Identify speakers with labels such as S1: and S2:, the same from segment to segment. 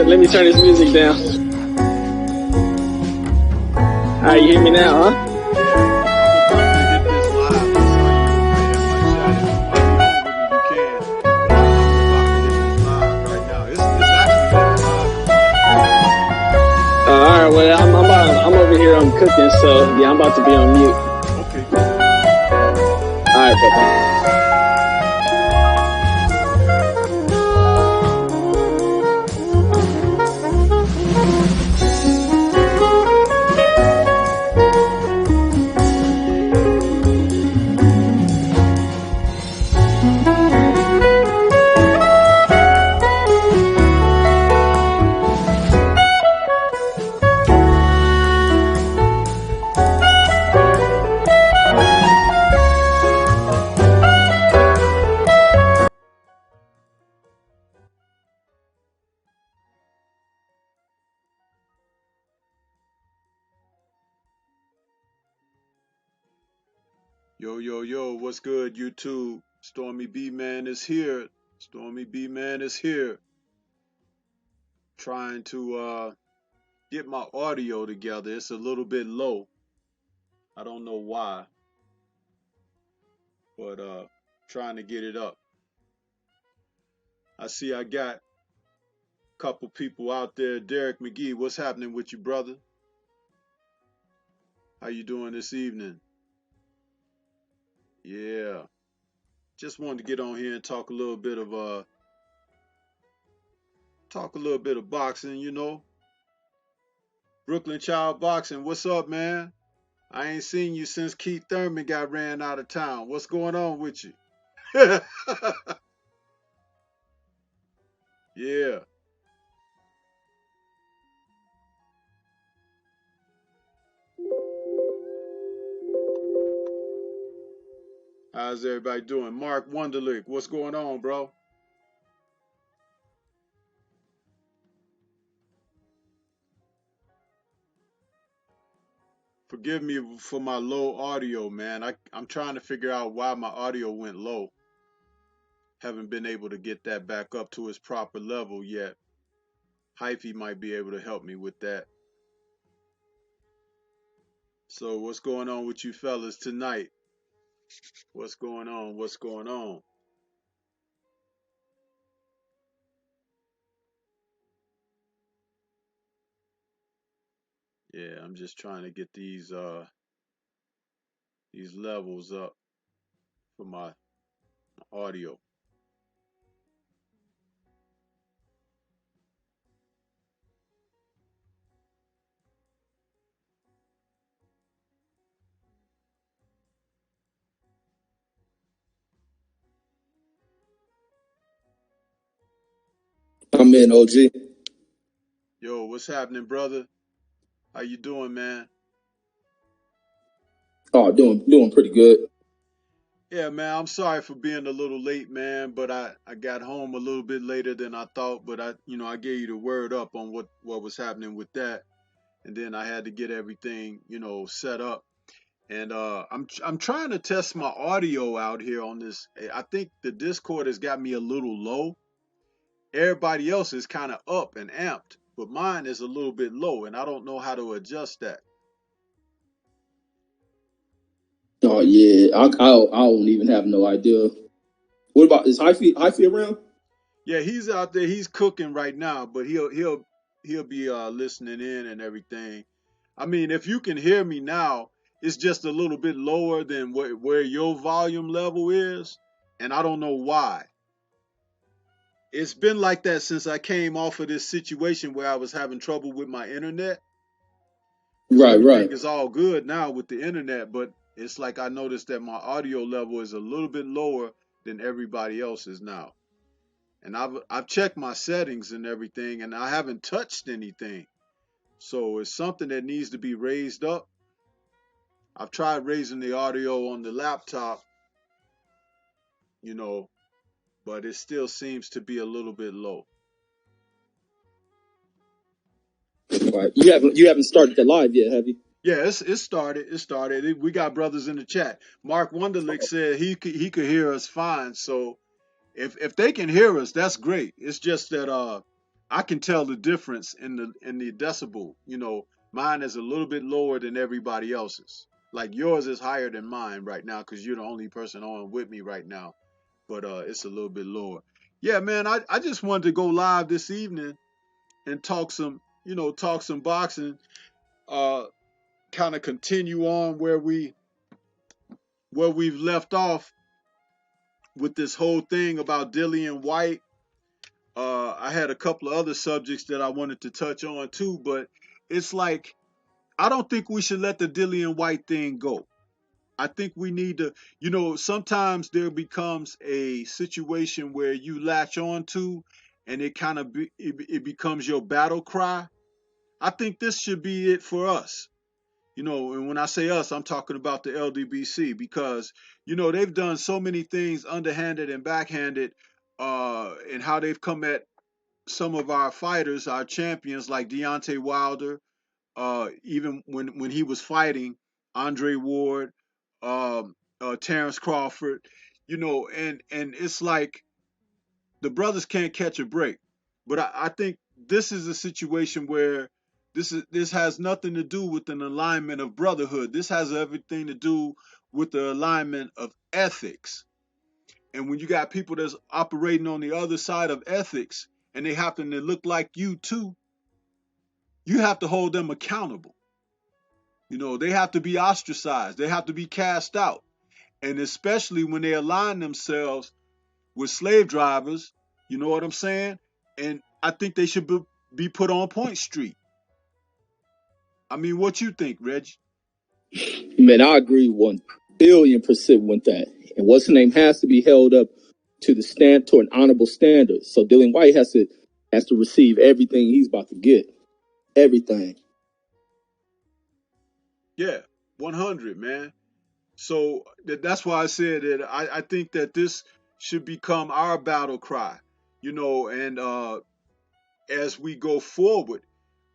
S1: let me turn this music down. All right, you hear me now, huh? All right, well, I'm over here, I'm cooking, so yeah, I'm about to be on mute.
S2: Okay, cool.
S1: All right, brother.
S2: Yo, what's good, YouTube? Stormybman is here. Stormybman is here. Trying to get my audio together. It's a little bit low. I don't know why, but trying to get it up. I see I got a couple people out there. Derek McGee, what's happening with you, brother? How you doing this evening? Yeah. Just wanted to get on here and talk a little bit of boxing, you know. Brooklyn Child Boxing, what's up, man? I ain't seen you since Keith Thurman got ran out of town. What's going on with you? Yeah. How's everybody doing? Mark Wunderlich, what's going on, bro? Forgive me for my low audio, man. I'm trying to figure out why my audio went low. Haven't been able to get that back up to its proper level yet. Hyphy might be able to help me with that. So what's going on with you fellas tonight? What's going on? What's going on? Yeah, I'm just trying to get these levels up for my audio.
S3: I'm in, OG.
S2: Yo, what's happening, brother? How you doing, man?
S3: Oh, doing pretty good.
S2: Yeah, man, I'm sorry for being a little late, man, but I got home a little bit later than I thought, but I gave you the word up on what was happening with that, and then I had to get everything, set up. And I'm trying to test my audio out here on this. I think the Discord has got me a little low. Everybody else is kind of up and amped, but mine is a little bit low, and I don't know how to adjust that.
S3: Oh yeah, I don't even have no idea. What about is Hyphy around?
S2: Yeah, he's out there. He's cooking right now, but he'll be listening in and everything. I mean, if you can hear me now, it's just a little bit lower than where your volume level is, and I don't know why. It's been like that since I came off of this situation where I was having trouble with my internet. Because everything
S3: Right.
S2: is all good now with the internet, but it's like I noticed that my audio level is a little bit lower than everybody else's now. And I've checked my settings and everything, and I haven't touched anything. So it's something that needs to be raised up. I've tried raising the audio on the laptop, you know, but it still seems to be a little bit low.
S3: Right. You haven't started the live yet, have you?
S2: Yeah, it started. It started. We got brothers in the chat. Mark Wunderlich said he could hear us fine. So if they can hear us, that's great. It's just that I can tell the difference in the decibel. You know, mine is a little bit lower than everybody else's. Like yours is higher than mine right now because you're the only person on with me right now. But it's a little bit lower. Yeah, man, I just wanted to go live this evening and talk some, talk some boxing. Uh, Kind of continue on where we've left off with this whole thing about Dillian White. I had a couple of other subjects that I wanted to touch on too, but it's like I don't think we should let the Dillian White thing go. I think we need to, sometimes there becomes a situation where you latch on to and it kind of it becomes your battle cry. I think this should be it for us. And when I say us, I'm talking about the LDBC because, they've done so many things underhanded and backhanded, and how they've come at some of our fighters, our champions like Deontay Wilder, even when he was fighting Andre Ward, Terrence Crawford, and it's like the brothers can't catch a break. But I think this is a situation where this has nothing to do with an alignment of brotherhood. This has everything to do with the alignment of ethics. And when you got people that's operating on the other side of ethics and they happen to look like you too, you have to hold them accountable. They have to be ostracized. They have to be cast out. And especially when they align themselves with slave drivers, you know what I'm saying? And I think they should be put on Point Street. I mean, what you think, Reg?
S3: Man, I agree 1,000,000,000% with that. And what's the name has to be held up to an honorable standard. So Dillian White has to receive everything he's about to get. Everything.
S2: Yeah, 100, man. So that's why I said that I think that this should become our battle cry, and as we go forward,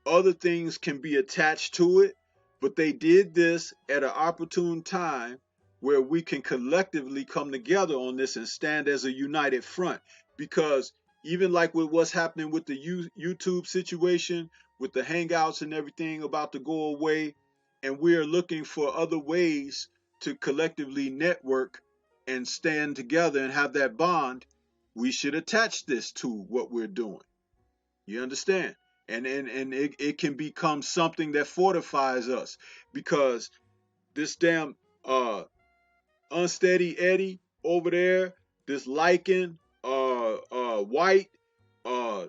S2: other things can be attached to it, but they did this at an opportune time where we can collectively come together on this and stand as a united front. Because even like with what's happening with the YouTube situation, with the hangouts and everything about to go away, and we're looking for other ways to collectively network and stand together and have that bond, we should attach this to what we're doing. You understand? And it can become something that fortifies us because this damn unsteady Eddie over there, this Lycan, White, uh,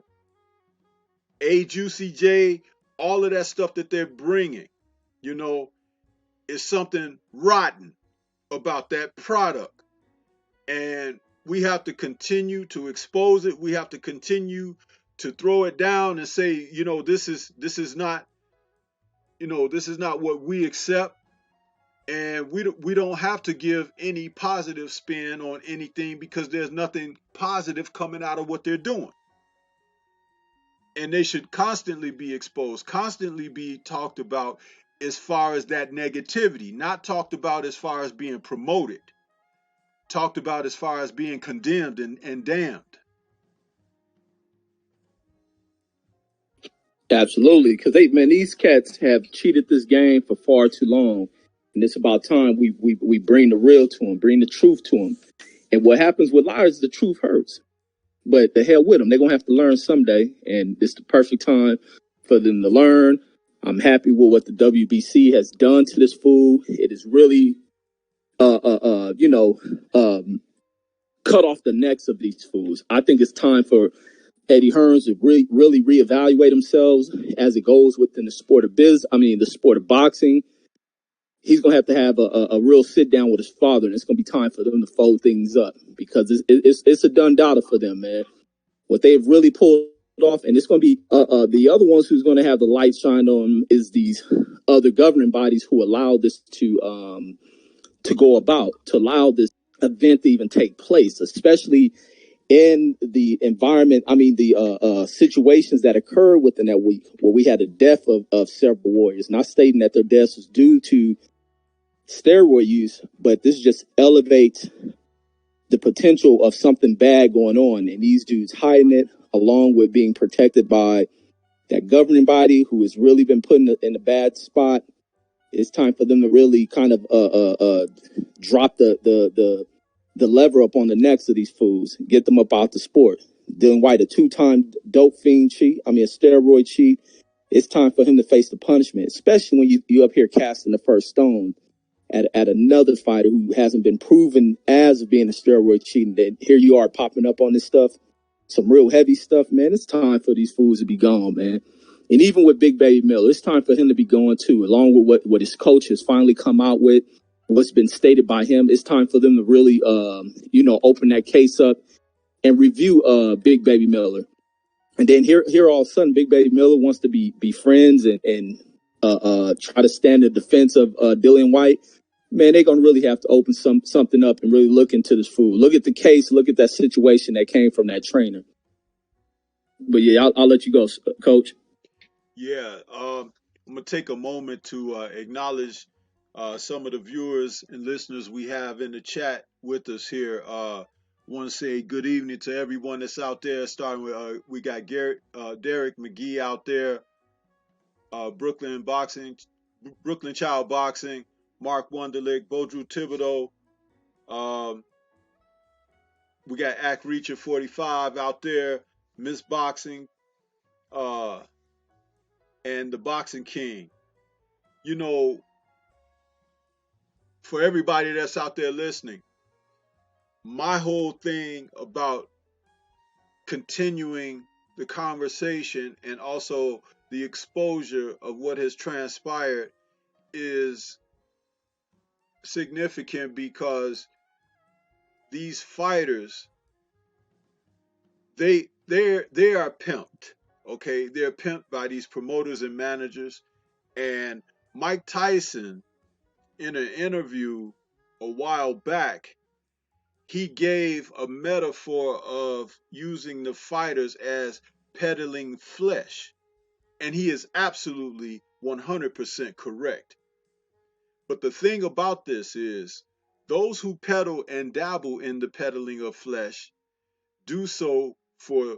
S2: A Juicy J, all of that stuff that they're bringing, you know, is something rotten about that product. And we have to continue to expose it. We have to continue to throw it down and say, this is not, this is not what we accept. And we don't have to give any positive spin on anything because there's nothing positive coming out of what they're doing. And they should constantly be exposed, constantly be talked about as far as that negativity, not talked about as far as being promoted, talked about as far as being condemned and damned.
S3: Absolutely, because these cats have cheated this game for far too long, and it's about time we bring the real to them, bring the truth to them. And what happens with liars, the truth hurts. But the hell with them, they're gonna have to learn someday, and it's the perfect time for them to learn. I'm happy with what the WBC has done to this fool. It is really, cut off the necks of these fools. I think it's time for Eddie Hearns to really reevaluate themselves as it goes within the sport of the sport of boxing. He's going to have a real sit down with his father, and it's going to be time for them to fold things up because it's a done data for them, man. What they've really pulled off, and it's going to be the other ones who's going to have the light shine on them is these other governing bodies who allow this to go about, to allow this event to even take place, especially in the environment, the situations that occurred within that week where we had a death of several warriors, not stating that their deaths was due to steroid use, but this just elevates the potential of something bad going on and these dudes hiding it, along with being protected by that governing body who has really been put in a bad spot. It's time for them to really kind of drop the lever up on the necks of these fools, get them up out the sport. Dylan White, a 2-time dope fiend cheat, a steroid cheat. It's time for him to face the punishment, especially when you up here casting the first stone at another fighter who hasn't been proven as being a steroid cheat. And here you are popping up on this stuff, some real heavy stuff, man. It's time for these fools to be gone, man. And even with Big Baby Miller, it's time for him to be going too, along with what his coach has finally come out with, what's been stated by him. It's time for them to really, open that case up and review Big Baby Miller. And then here all of a sudden, Big Baby Miller wants to be friends and try to stand in defense of Dillian White. Man, they're gonna really have to open something up and really look into this fool. Look at the case. Look at that situation that came from that trainer. But yeah, I'll let you go, Coach.
S2: Yeah, I'm gonna take a moment to acknowledge some of the viewers and listeners we have in the chat with us here. Want to say good evening to everyone that's out there. Starting with we got Derek McGee out there, Brooklyn Child Boxing, Mark Wunderlich, Bodru Thibodeau. We got Act Reacher 45 out there, Miss Boxing, and the Boxing King. You know, for everybody that's out there listening, my whole thing about continuing the conversation and also the exposure of what has transpired is significant because these fighters, they are pimped. Okay, they're pimped by these promoters and managers. And Mike Tyson, in an interview a while back, he gave a metaphor of using the fighters as peddling flesh. And he is absolutely 100% correct. But the thing about this is, those who peddle and dabble in the peddling of flesh do so for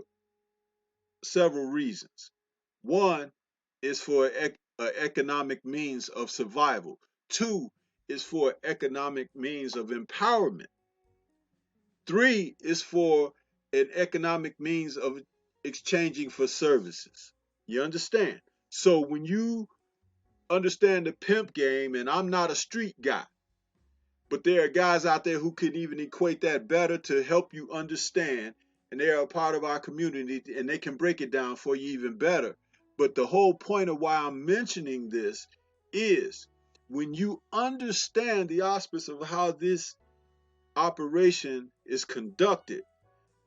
S2: several reasons. One is for an economic means of survival. Two is for economic means of empowerment. Three is for an economic means of exchanging for services. You understand? So when you understand the pimp game, and I'm not a street guy, but there are guys out there who can even equate that better to help you understand, and they are a part of our community, and they can break it down for you even better. But the whole point of why I'm mentioning this is when you understand the auspice of how this operation is conducted,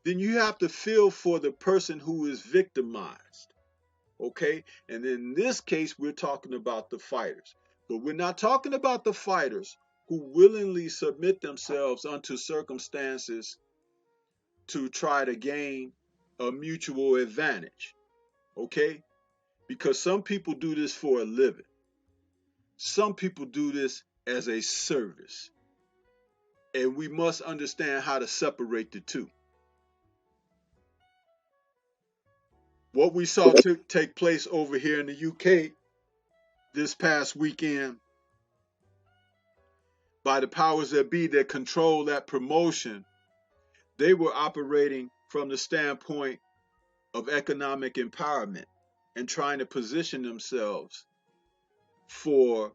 S2: then you have to feel for the person who is victimized. Okay? And in this case, we're talking about the fighters. But we're not talking about the fighters who willingly submit themselves unto circumstances to try to gain a mutual advantage. Okay? Because some people do this for a living. Some people do this as a service. And we must understand how to separate the two. What we saw take place over here in the UK this past weekend by the powers that be that control that promotion, they were operating from the standpoint of economic empowerment and trying to position themselves for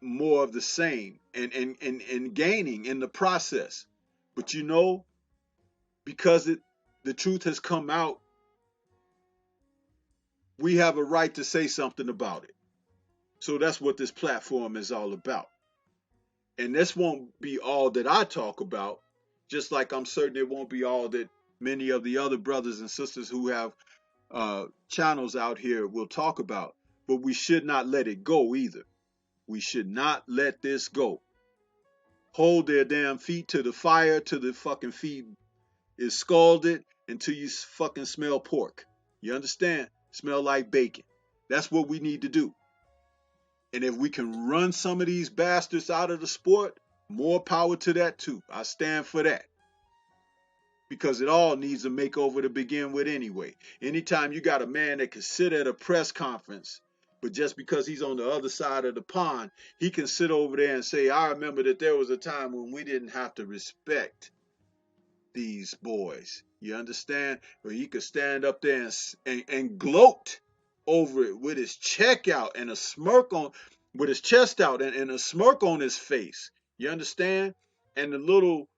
S2: more of the same and gaining in the process. But you know, because the truth has come out, we have a right to say something about it. So that's what this platform is all about. And this won't be all that I talk about, just like I'm certain it won't be all that many of the other brothers and sisters who have channels out here will talk about. But we should not let it go either. We should not let this go. Hold their damn feet to the fire till the fucking feet is scalded until you fucking smell pork. You understand? Smell like bacon. That's what we need to do. And if we can run some of these bastards out of the sport, more power to that too. I stand for that. because it all needs a makeover to begin with anyway. Anytime you got a man that can sit at a press conference, but just because he's on the other side of the pond, he can sit over there and say, I remember that there was a time when we didn't have to respect these boys. You understand? Or he could stand up there and gloat over it with his check out and a smirk on, with his chest out and a smirk on his face. You understand? And the little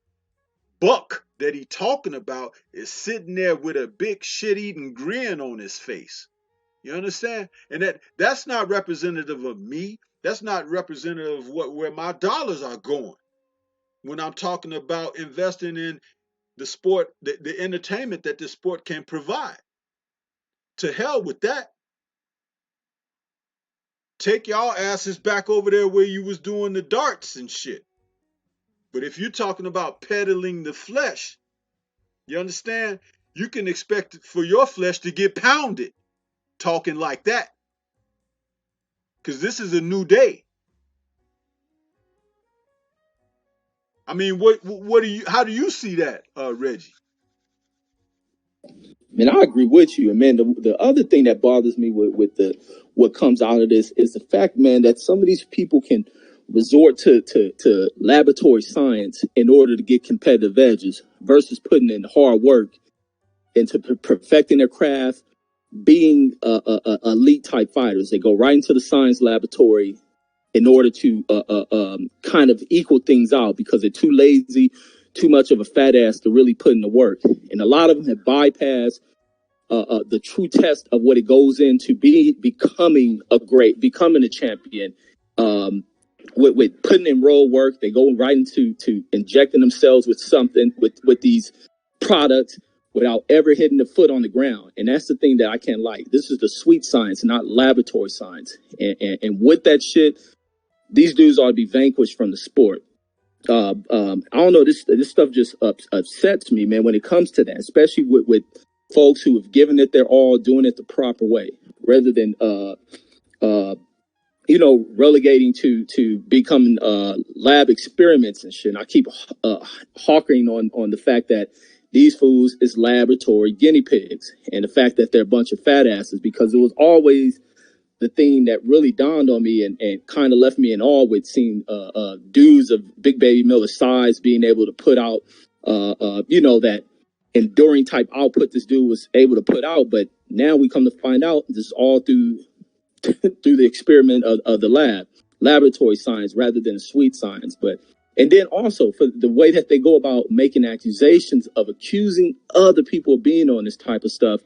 S2: buck that he talking about is sitting there with a big shit-eating grin on his face. You understand? And that's not representative of me. That's not representative of where my dollars are going. When I'm talking about investing in the sport, the entertainment that the sport can provide. To hell with that. Take y'all asses back over there where you was doing the darts and shit. But if you're talking about peddling the flesh, you understand? You can expect for your flesh to get pounded talking like that. Because this is a new day. I mean, how do you see that, Reggie?
S3: Man, I agree with you. And man, the other thing that bothers me with what comes out of this is the fact, man, that some of these people can resort to laboratory science in order to get competitive edges versus putting in hard work into perfecting their craft, being elite type fighters. They go right into the science laboratory in order to kind of equal things out because they're too lazy, too much of a fat ass to really put in the work. And a lot of them have bypassed the true test of what it goes into becoming a champion. With putting in real work, they go right into injecting themselves with something with these products without ever hitting the foot on the ground. And that's the thing that I can't like. This is the sweet science, not laboratory science. And with that shit, these dudes ought to be vanquished from the sport. I don't know. This stuff just upsets me, man. When it comes to that, especially with folks who have given it their all, doing it the proper way, rather than relegating to becoming lab experiments and shit. And I keep hawking on the fact that these fools is laboratory guinea pigs, and the fact that they're a bunch of fat asses, because it was always the thing that really dawned on me and kind of left me in awe with seeing dudes of Big Baby Miller size being able to put out, that enduring type output this dude was able to put out. But now we come to find out this is all through the experiment of the laboratory science rather than sweet science. And then also for the way that they go about making accusations of accusing other people of being on this type of stuff.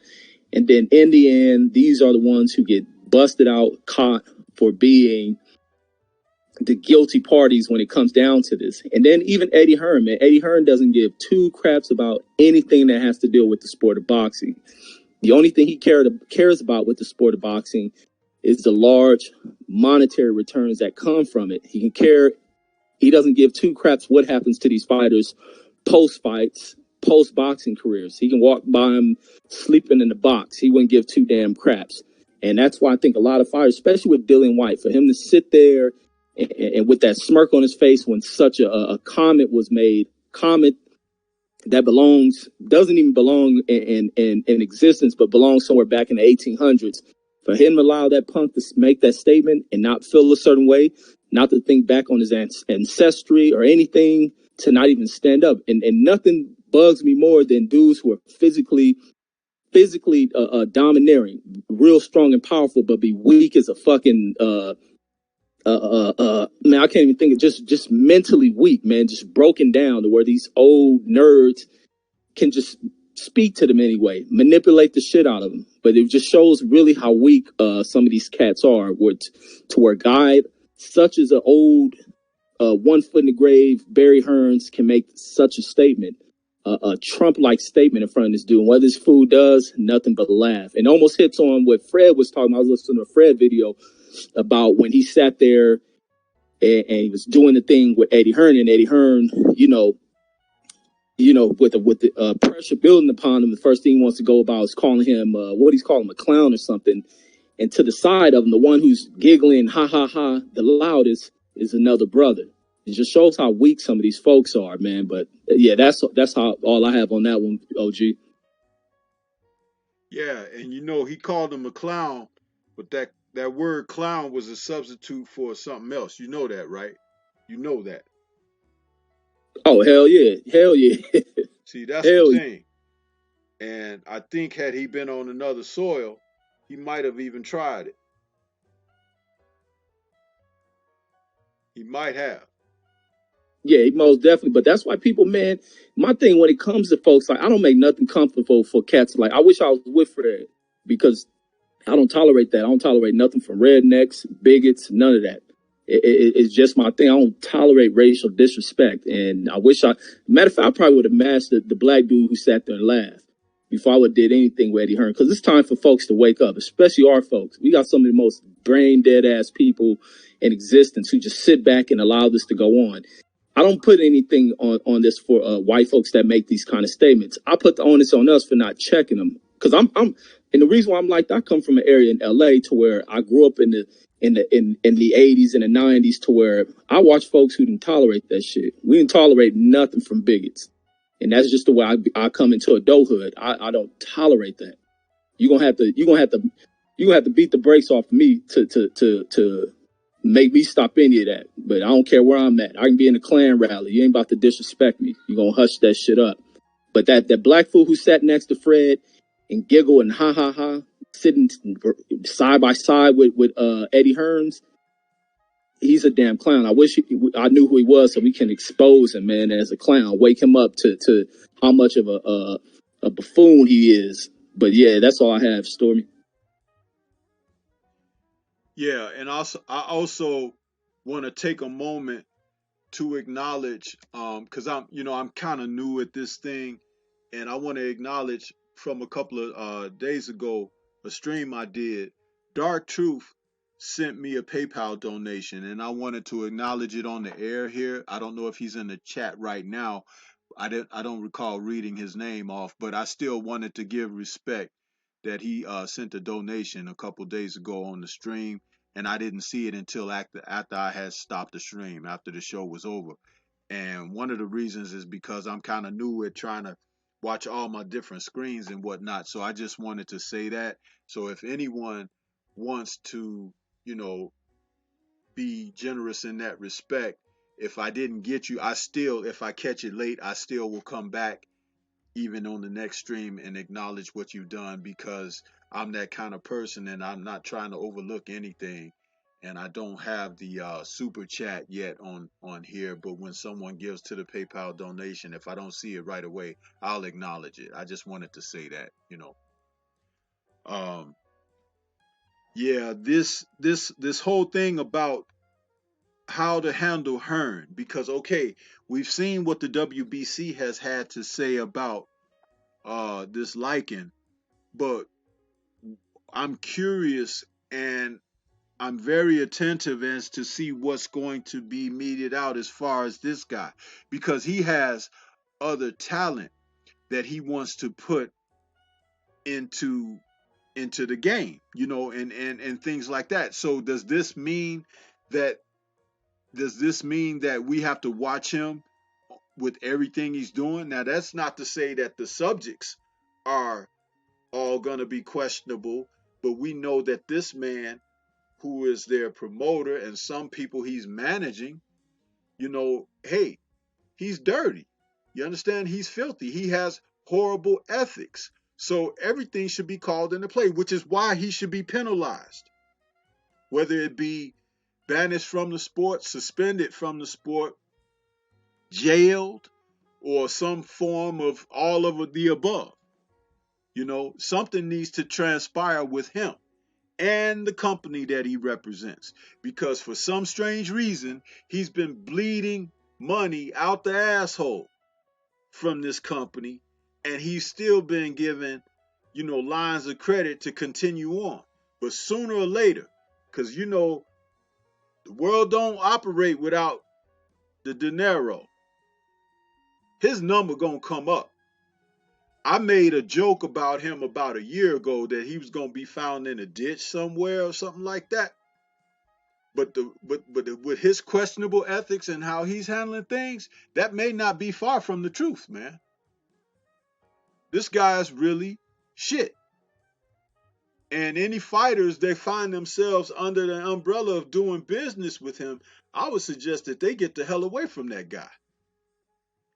S3: And then in the end, these are the ones who get busted out, caught for being the guilty parties when it comes down to this. And then even Eddie Hearn, man. Eddie Hearn doesn't give two craps about anything that has to do with the sport of boxing. The only thing he cares about with the sport of boxing is the large monetary returns that come from it. He doesn't give two craps what happens to these fighters post-fights, post-boxing careers. He can walk by them sleeping in the box. He wouldn't give two damn craps. And that's why I think a lot of fighters, especially with Dillian Whyte, for him to sit there and with that smirk on his face when such a comment was made, comment that doesn't even belong in existence, but belongs somewhere back in the 1800s. For him to allow that punk to make that statement and not feel a certain way, not to think back on his ancestry or anything, to not even stand up. And nothing bugs me more than dudes who are physically domineering, real strong and powerful, but be weak as a fucking man, I can't even think of just mentally weak, man, just broken down to where these old nerds can just speak to them anyway, manipulate the shit out of them. But it just shows really how weak some of these cats are, to where a guy such as an old 1 foot in the grave Barry Hearns can make such a statement, a Trump-like statement in front of this dude. And what this fool does, nothing but laugh. And almost hits on what Fred was talking about. I was listening to a Fred video about when he sat there and he was doing the thing with Eddie Hearn, and Eddie Hearn, with the pressure building upon him, the first thing he wants to go about is calling him, a clown or something. And to the side of him, the one who's giggling, ha, ha, ha, the loudest is another brother. It just shows how weak some of these folks are, man. But yeah, that's how all I have on that one, OG.
S2: Yeah, and he called him a clown, but that word clown was a substitute for something else. You know that, right? You know that.
S3: Oh hell yeah,
S2: See, that's the
S3: hell yeah.
S2: thing. And I think had he been on another soil, he might have even tried it. He might have.
S3: Yeah, most definitely. But that's why people, man, my thing when it comes to folks, like I don't make nothing comfortable for cats. Like I wish I was with Fred because I don't tolerate that. I don't tolerate nothing from rednecks, bigots, none of that. It's just my thing. I don't tolerate racial disrespect. And I wish matter of fact, I probably would have matched the black dude who sat there and laughed before I would have did anything with Eddie Hearn. Because it's time for folks to wake up, especially our folks. We got some of the most brain dead ass people in existence who just sit back and allow this to go on. I don't put anything on this for white folks that make these kind of statements. I put the onus on us for not checking them because and the reason why I'm like that, I come from an area in LA to where I grew up in the 80s and the 90s to where I watched folks who didn't tolerate that shit. We didn't tolerate nothing from bigots, and that's just the way I come into adulthood. I don't tolerate that. You gonna have to beat the brakes off of me to make me stop any of that. But I don't care where I'm at. I can be in a Klan rally. You ain't about to disrespect me. You gonna hush that shit up. But that black fool who sat next to Fred and giggle and ha ha ha, sitting side by side with Eddie Hearns, he's a damn clown. I wish I knew who he was so we can expose him, man, as a clown. Wake him up to how much of a buffoon he is. But yeah, that's all I have, Stormy.
S2: Yeah, and I also want to take a moment to acknowledge because I'm kind of new at this thing, and I want to acknowledge from a couple of days ago a stream I did. Dark Truth sent me a PayPal donation, and I wanted to acknowledge it on the air here. I don't know if he's in the chat right now. I don't recall reading his name off, but I still wanted to give respect that he sent a donation a couple days ago on the stream, and I didn't see it until after I had stopped the stream after the show was over. And one of the reasons is because I'm kind of new at trying to watch all my different screens and whatnot. So I just wanted to say that. So if anyone wants to, you know, be generous in that respect, if I didn't get you, if I catch it late, I still will come back even on the next stream and acknowledge what you've done because I'm that kind of person and I'm not trying to overlook anything. And I don't have the super chat yet on here, but when someone gives to the PayPal donation, if I don't see it right away, I'll acknowledge it. I just wanted to say that. Um, yeah, this whole thing about how to handle Hearn because okay, we've seen what the WBC has had to say about this lichen, but I'm curious and I'm very attentive as to see what's going to be meted out as far as this guy because he has other talent that he wants to put into the game, and things like that. So that does this mean that we have to watch him with everything he's doing? Now that's not to say that the subjects are all going to be questionable, but we know that this man who is their promoter and some people he's managing, hey, he's dirty. You understand? He's filthy. He has horrible ethics. So everything should be called into play, which is why he should be penalized, whether it be banished from the sport, suspended from the sport, jailed, or some form of all of the above. Something needs to transpire with him and the company that he represents. Because for some strange reason, he's been bleeding money out the asshole from this company, and he's still been given, lines of credit to continue on. But sooner or later, because the world don't operate without the dinero, his number gonna come up. I made a joke about him about a year ago that he was gonna be found in a ditch somewhere or something like that. But with his questionable ethics and how he's handling things, that may not be far from the truth, man. This guy's really shit. And any fighters that find themselves under the umbrella of doing business with him, I would suggest that they get the hell away from that guy.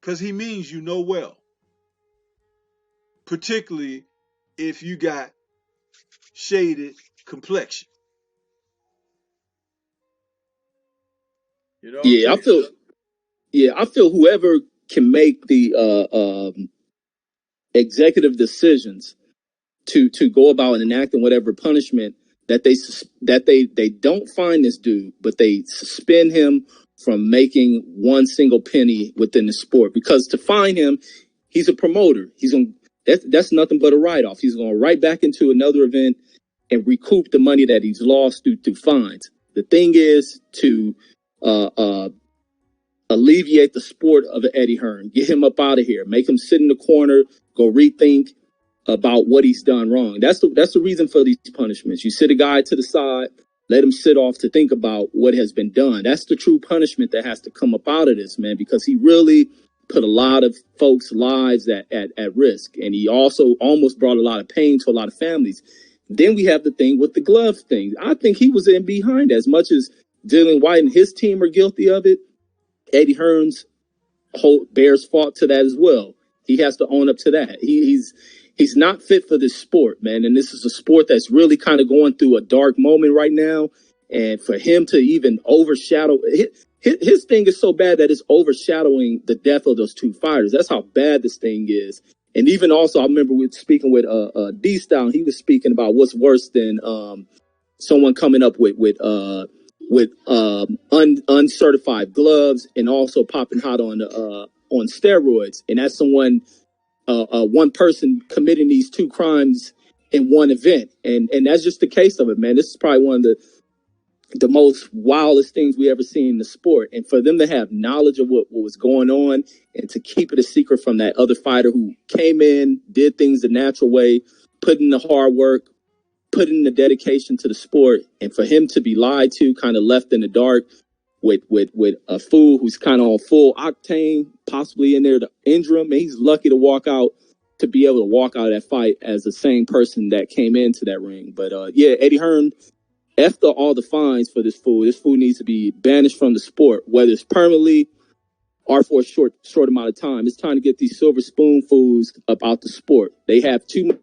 S2: Because he means you know well. Particularly if you got shaded complexion. You know what I'm
S3: Yeah,
S2: saying?
S3: I feel whoever can make the executive decisions to go about enacting whatever punishment that they don't find this dude, but they suspend him from making one single penny within the sport. Because to fine him, he's a promoter. He's on that's nothing but a write off. He's going right back into another event and recoup the money that he's lost through fines. The thing is to uh, uh, alleviate the sport of Eddie Hearn, get him up out of here, make him sit in the corner, go rethink about what he's done wrong. That's the reason for these punishments. You sit a guy to the side, let him sit off to think about what has been done. That's the true punishment that has to come up out of this, man, because he really put a lot of folks' lives at risk. And he also almost brought a lot of pain to a lot of families. Then we have the thing with the glove thing. I think he was in behind as much as Dylan White and his team are guilty of it. Eddie Hearns bears fault to that as well. He has to own up to that. He's not fit for this sport, man. And this is a sport that's really kind of going through a dark moment right now. And for him to even overshadow his thing is so bad that it's overshadowing the death of those two fighters. That's how bad this thing is. And even also, I remember we were speaking with D Style. He was speaking about what's worse than someone coming up with uncertified gloves and also popping hot on steroids, and that's one person committing these two crimes in one event, and that's just the case of it, man. This is probably one of the most wildest things we ever seen in the sport, and for them to have knowledge of what was going on and to keep it a secret from that other fighter who came in, did things the natural way, put in the hard work, put in the dedication to the sport, and for him to be lied to, kind of left in the dark with a fool who's kind of on full octane, possibly in there to injure him, and he's lucky to walk out to be able to walk out of that fight as the same person that came into that ring. But yeah, Eddie Hearn, after all the fines for this fool needs to be banished from the sport, whether it's permanently or for a short amount of time. It's time to get these silver spoon fools up out the sport. They have too much.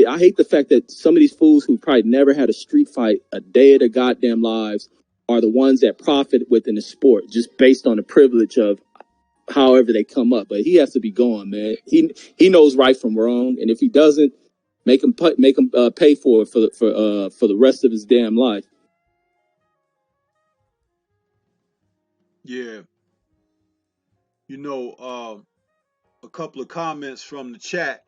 S3: I hate the fact that some of these fools who probably never had a street fight a day of their goddamn lives are the ones that profit within the sport just based on the privilege of however they come up. But he has to be gone, man. He knows right from wrong, and if he doesn't, make him pay for it for the rest of his damn life.
S2: Yeah. You know, a couple of comments from the chat.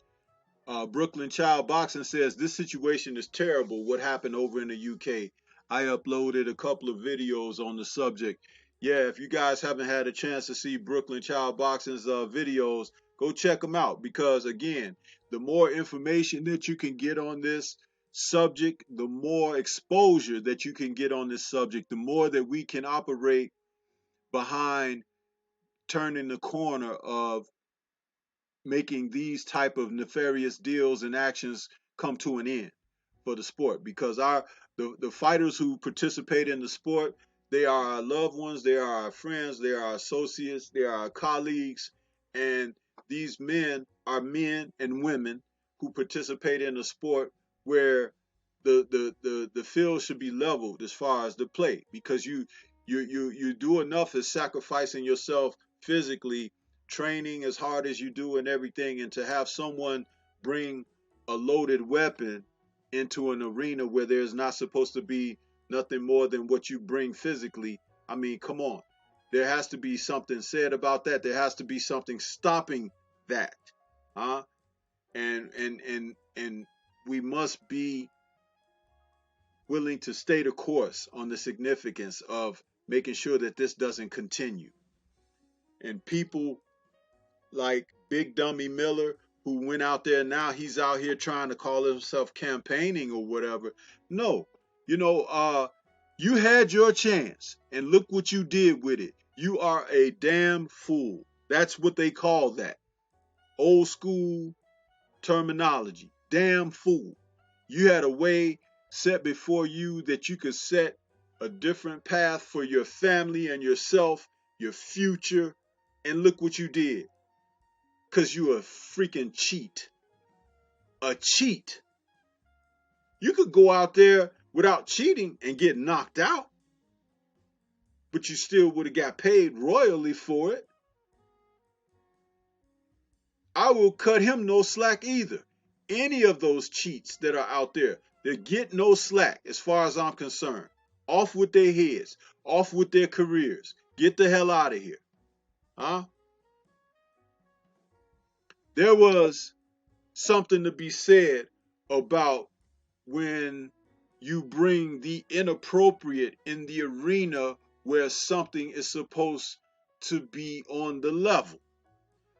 S2: Brooklyn Child Boxing says this situation is terrible. What happened over in the UK? I uploaded a couple of videos on the subject. Yeah, if you guys haven't had a chance to see Brooklyn Child Boxing's videos, go check them out because again, the more information that you can get on this subject, the more exposure that you can get on this subject, the more that we can operate behind turning the corner of making these type of nefarious deals and actions come to an end for the sport because the fighters who participate in the sport, they are our loved ones, they are our friends, they are our associates, they are our colleagues, and these men are men and women who participate in a sport where the field should be leveled as far as the play because you do enough as sacrificing yourself physically, training as hard as you do and everything, and to have someone bring a loaded weapon into an arena where there's not supposed to be nothing more than what you bring physically. I mean, come on. There has to be something said about that. There has to be something stopping that. Huh? And we must be willing to stay the course on the significance of making sure that this doesn't continue. And people like Big Dummy Miller, who went out there, now he's out here trying to call himself campaigning or whatever. No, you know, You had your chance, and look what you did with it. You are a damn fool. That's what they call that. Old school terminology. Damn fool. You had a way set before you that you could set a different path for your family and yourself, your future, and look what you did. Because you a freaking cheat. A cheat. You could go out there without cheating and get knocked out, but you still would have got paid royally for it. I will cut him no slack either. Any of those cheats that are out there, they get no slack as far as I'm concerned. Off with their heads, off with their careers. Get the hell out of here. Huh? There was something to be said about when you bring the inappropriate in the arena where something is supposed to be on the level.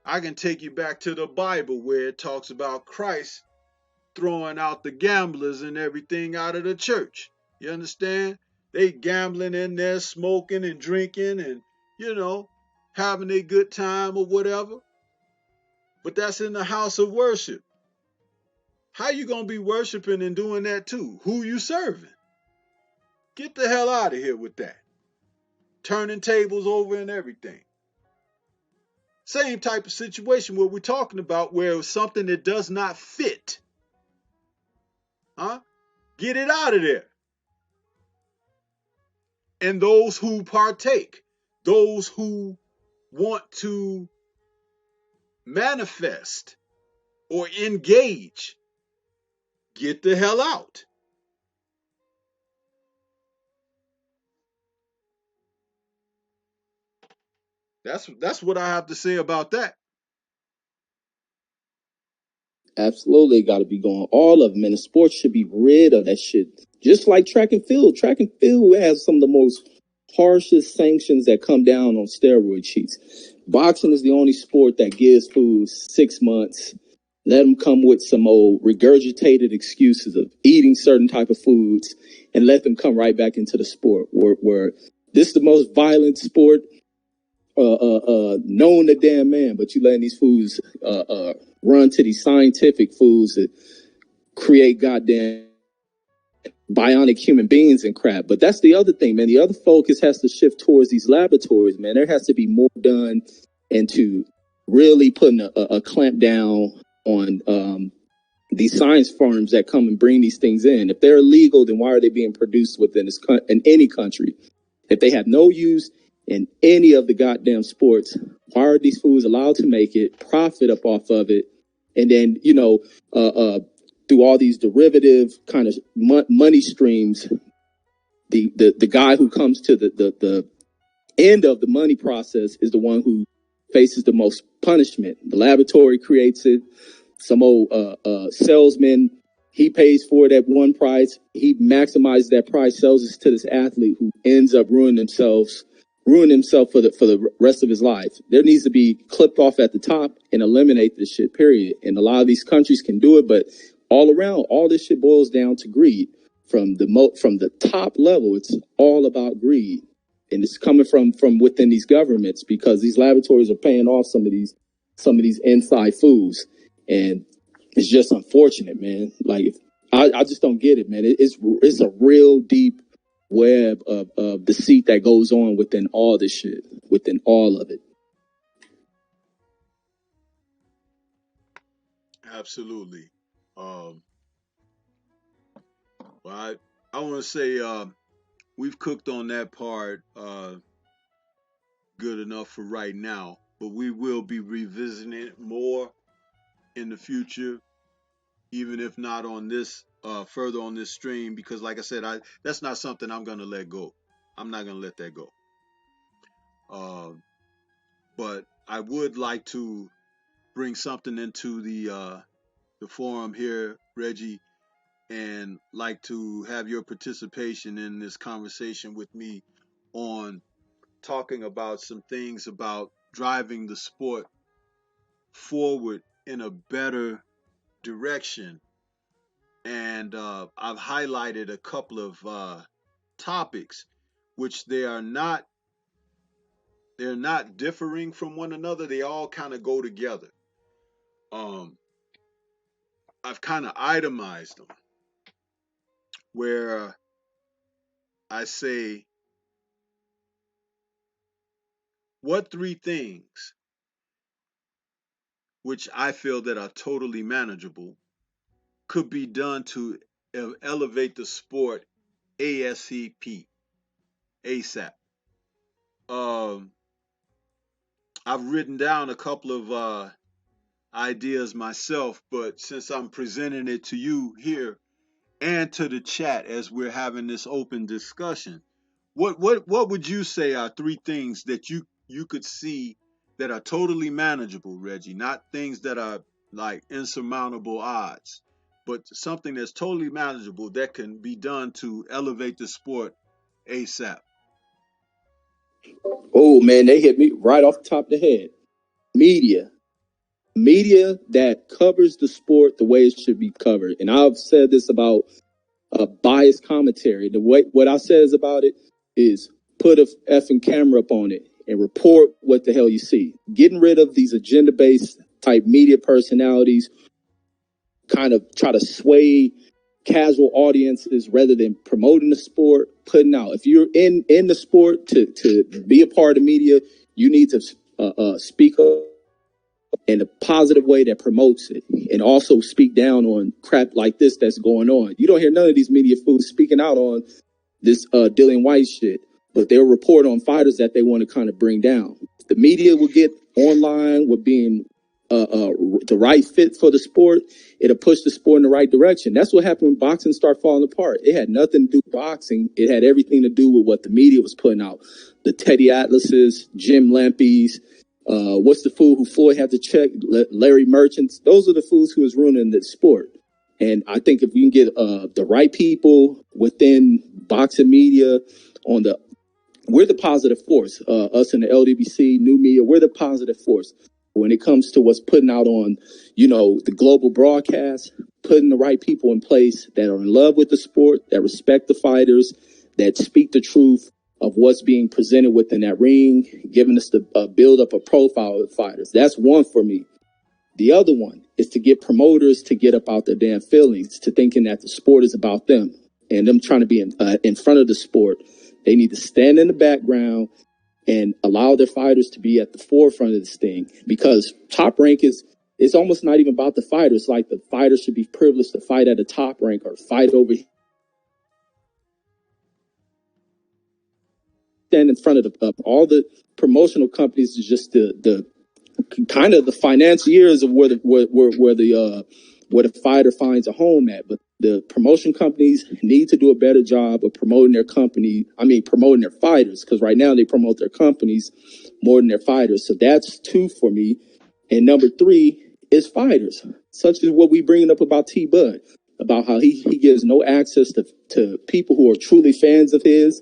S2: I can take you back to the Bible where it talks about Christ throwing out the gamblers and everything out of the church. You understand? They gambling in there, smoking and drinking and, you know, having a good time or whatever. But that's in the house of worship. How you gonna be worshiping and doing that too? Who you serving? Get the hell out of here with that. Turning tables over and everything. Same type of situation where we're talking about where it's something that does not fit. Huh? Get it out of there. And those who partake, those who want to manifest or engage, get the hell out. That's what I have to say about that.
S3: Absolutely, got to be going. All of them, and the sports should be rid of that shit. Just like track and field. Track and field has some of the most harshest sanctions that come down on steroid cheats. Boxing is the only sport that gives fools 6 months. Let them come with some old regurgitated excuses of eating certain type of foods, and let them come right back into the sport. Where this is the most violent sport known to damn man, but you letting these fools run to these scientific foods that create goddamn bionic human beings and crap. But that's the other thing, man. The other focus has to shift towards these laboratories, man. There has to be more done into really putting a clamp down on these science firms that come and bring these things in. If they're illegal, then why are they being produced within in any country? If they have no use in any of the goddamn sports, why are these fools allowed to make it, profit up off of it, and then, through all these derivative kind of money streams, the guy who comes to the end of the money process is the one who faces the most punishment. The laboratory creates it. Some old salesman, he pays for it at one price. He maximizes that price, sells it to this athlete who ends up ruining himself for the rest of his life. There needs to be clipped off at the top and eliminate this shit, period. And a lot of these countries can do it, but all around, all this shit boils down to greed. From the top level, it's all about greed. And it's coming from within these governments, because these laboratories are paying off some of these inside foods. And it's just unfortunate, man. Like, I just don't get it, man. It's a real deep web of deceit that goes on within all this shit, within all of it.
S2: Absolutely. Well, I want to say we've cooked on that part good enough for right now, but we will be revisiting it more in the future, even if not on this further on this stream, because like I said, that's not something I'm gonna let go. I'm not gonna let that go. Uh, but I would like to bring something into the forum here, Reggie, and like to have your participation in this conversation with me on talking about some things about driving the sport forward in a better direction. And I've highlighted a couple of topics, which they're not differing from one another. They all kind of go together. Um, I've kind of itemized them where I say, what three things which I feel that are totally manageable could be done to elevate the sport ASCP, ASAP. Um, I've written down a couple of ideas myself, but since I'm presenting it to you here and to the chat as we're having this open discussion, what would you say are three things that you could see that are totally manageable, Reggie? Not things that are like insurmountable odds, but something that's totally manageable that can be done to elevate the sport ASAP.
S3: Oh man, they hit me right off the top of the head. Media. Media that covers the sport the way it should be covered. And I've said this about biased commentary. The way what I says about it is put a effing camera up on it and report what the hell you see. Getting rid of these agenda based type media personalities, kind of try to sway casual audiences rather than promoting the sport, putting out. If you're in the sport to be a part of media, you need to speak up in a positive way that promotes it, and also speak down on crap like this that's going on. You don't hear none of these media fools speaking out on this Dillian White shit, but they'll report on fighters that they want to kind of bring down. The media will get online with being the right fit for the sport. It'll push the sport in the right direction. That's what happened when boxing started falling apart. It had nothing to do with boxing. It had everything to do with what the media was putting out. The Teddy Atlases, Jim Lampeys, what's the fool who Floyd had to check? Larry Merchants. Those are the fools who was ruining the sport. And I think if we can get the right people within boxing media on the, we're the positive force. Us in the LDBC, new media, we're the positive force when it comes to what's putting out on, the global broadcast. Putting the right people in place that are in love with the sport, that respect the fighters, that speak the truth of what's being presented within that ring, giving us the build up a profile of the fighters. That's one for me. The other one is to get promoters to get up out their damn feelings, to thinking that the sport is about them and them trying to be in front of the sport. They need to stand in the background and allow their fighters to be at the forefront of this thing, because Top Rank is, it's almost not even about the fighters. Like the fighters should be privileged to fight at a top rank or fight over, stand in front of all the promotional companies is just the kind of the financiers of where the fighter finds a home at. But the promotion companies need to do a better job of promoting their company. I mean, promoting their fighters, because right now they promote their companies more than their fighters. So that's two for me. And number three is fighters, such as what we bringing up about T Bud, about how he gives no access to people who are truly fans of his.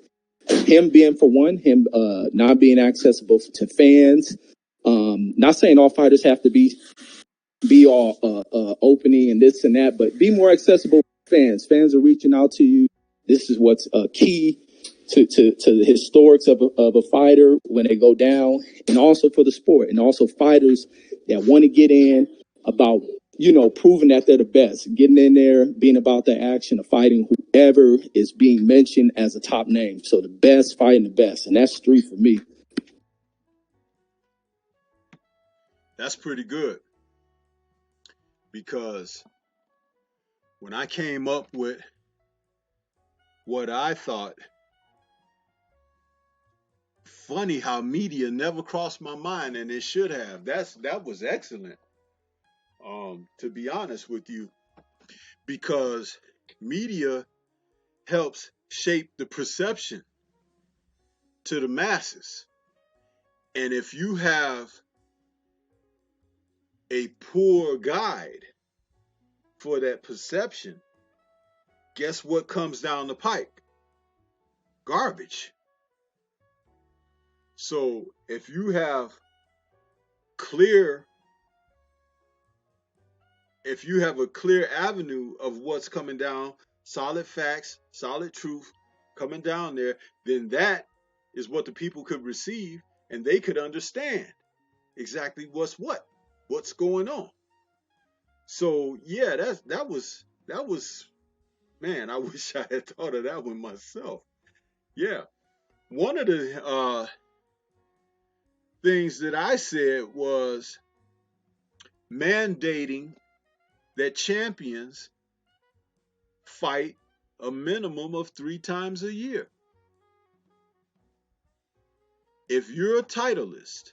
S3: Him being for one, him not being accessible to fans. Not saying all fighters have to be all opening and this and that, but be more accessible to fans. Fans are reaching out to you. This is what's key to the historics of a fighter when they go down, and also for the sport, and also fighters that want to get in about, proving that they're the best, getting in there, being about the action of fighting whoever is being mentioned as a top name. So the best fighting the best, and that's three for me.
S2: That's pretty good, because when I came up with what I thought, funny how media never crossed my mind, and it should have. That was excellent. To be honest with you, because media helps shape the perception to the masses. And if you have a poor guide for that perception, guess what comes down the pike? Garbage. So if you have clear if you have a clear avenue of what's coming down, solid facts, solid truth coming down there, then that is what the people could receive and they could understand exactly what's going on. So yeah, that was man, I wish I had thought of that one myself. Yeah. One of the things that I said was mandating that champions fight a minimum of 3 times a year. If you're a titleist,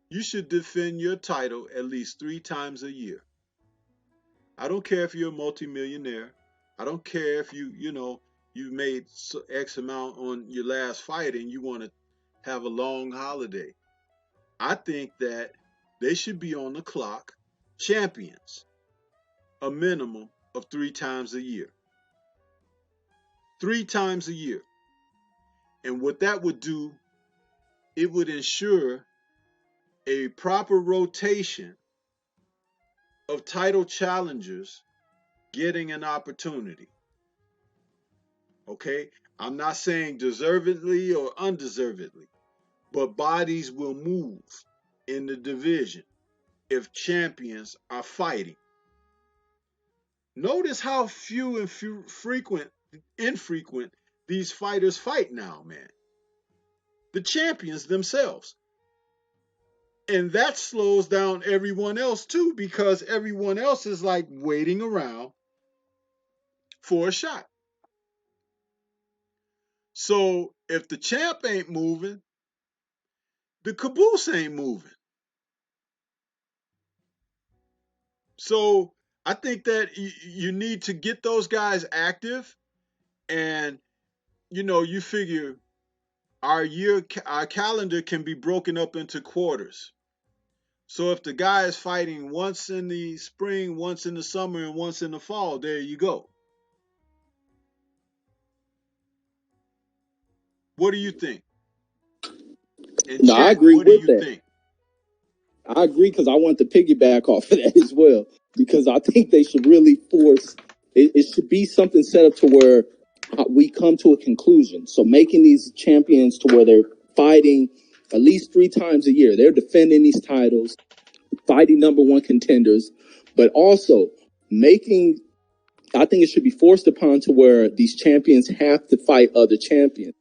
S2: you should defend your title at least 3 times a year. I don't care if you're a multimillionaire. I don't care if you made X amount on your last fight and you want to have a long holiday. I think that they should be on the clock, champions, a minimum of 3 times a year. 3 times a year. And what that would do, it would ensure a proper rotation of title challengers getting an opportunity. Okay? I'm not saying deservedly or undeservedly, but bodies will move in the division if champions are fighting. Notice how few and infrequent these fighters fight now, man. The champions themselves. And that slows down everyone else too, because everyone else is like waiting around for a shot. So if the champ ain't moving, the caboose ain't moving. So I think that you need to get those guys active, and you figure our calendar can be broken up into quarters. So if the guy is fighting once in the spring, once in the summer, and once in the fall, there you go. What do you think? In
S3: No, I
S2: chat,
S3: agree
S2: what do
S3: with
S2: you
S3: that.
S2: think?
S3: I agree because I want to piggyback off of that as well. Because I think they should really force it. It should be something set up to where we come to a conclusion. So making these champions to where they're fighting at least 3 times a year. They're defending these titles, fighting number one contenders, but also making. I think it should be forced upon to where these champions have to fight other champions.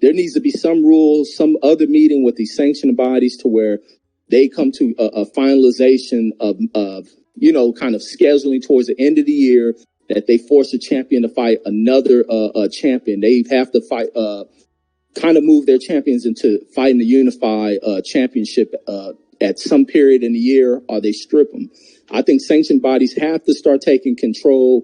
S3: There needs to be some rules, some other meeting with these sanctioning bodies to where they come to a finalization of kind of scheduling towards the end of the year that they force a champion to fight another champion. They have to fight, kind of move their champions into fighting the unify championship at some period in the year, or they strip them. I think sanctioned bodies have to start taking control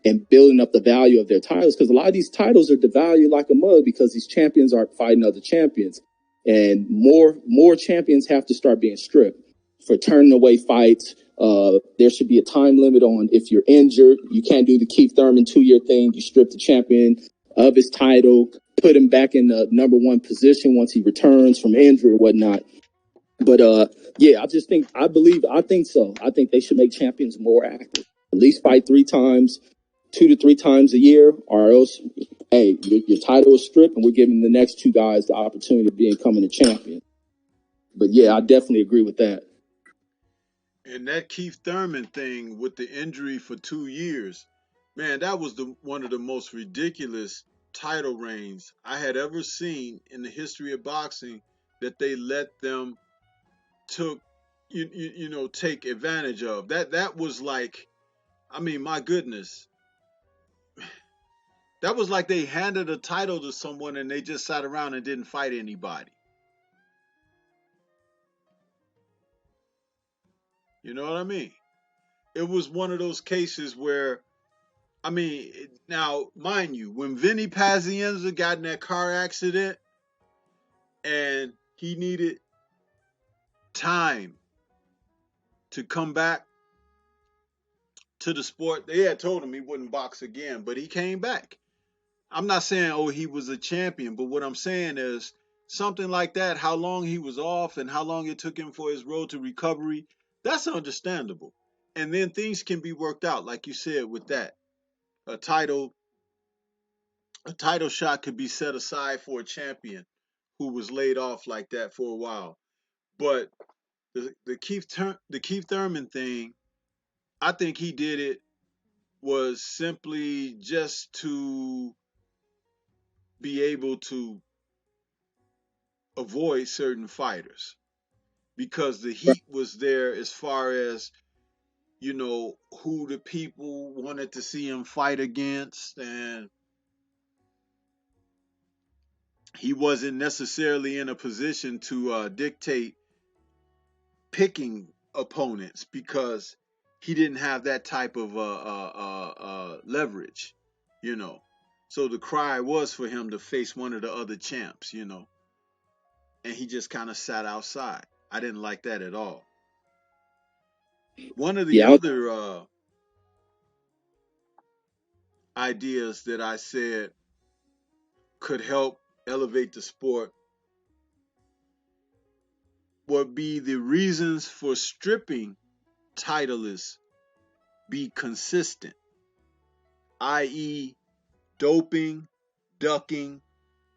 S3: and building up the value of their titles, because a lot of these titles are devalued like a mug because these champions aren't fighting other champions, and more champions have to start being stripped for turning away fights. There should be a time limit on if you're injured, you can't do the Keith Thurman 2-year thing. You strip the champion of his title, put him back in the number one position once he returns from injury or whatnot. But yeah, I think so. I think they should make champions more active. At least fight 3 times, 2 to 3 times a year, or else, hey, your title is stripped, and we're giving the next 2 guys the opportunity of becoming a champion. But yeah, I definitely agree with that.
S2: And that Keith Thurman thing with the injury for 2 years, man, that was one of the most ridiculous title reigns I had ever seen in the history of boxing. That they let them took take advantage of. That was like, I mean, my goodness, that was like they handed a title to someone and they just sat around and didn't fight anybody. You know what I mean? It was one of those cases where, I mean, now mind you, when Vinny Pazienza got in that car accident and he needed time to come back to the sport, they had told him he wouldn't box again, but he came back. I'm not saying, oh, he was a champion, but what I'm saying is something like that, how long he was off and how long it took him for his road to recovery, that's understandable. And then things can be worked out, like you said, with that. A title a title shot could be set aside for a champion who was laid off like that for a while. But the Keith Thurman thing, I think he did it was simply just to be able to avoid certain fighters because the heat was there as far as who the people wanted to see him fight against, and he wasn't necessarily in a position to dictate picking opponents because he didn't have that type of leverage, you know. So the cry was for him to face one of the other champs, and he just kind of sat outside. I didn't like that at all. One of the other ideas that I said could help elevate the sport would be the reasons for stripping titleists be consistent, i.e., doping, ducking,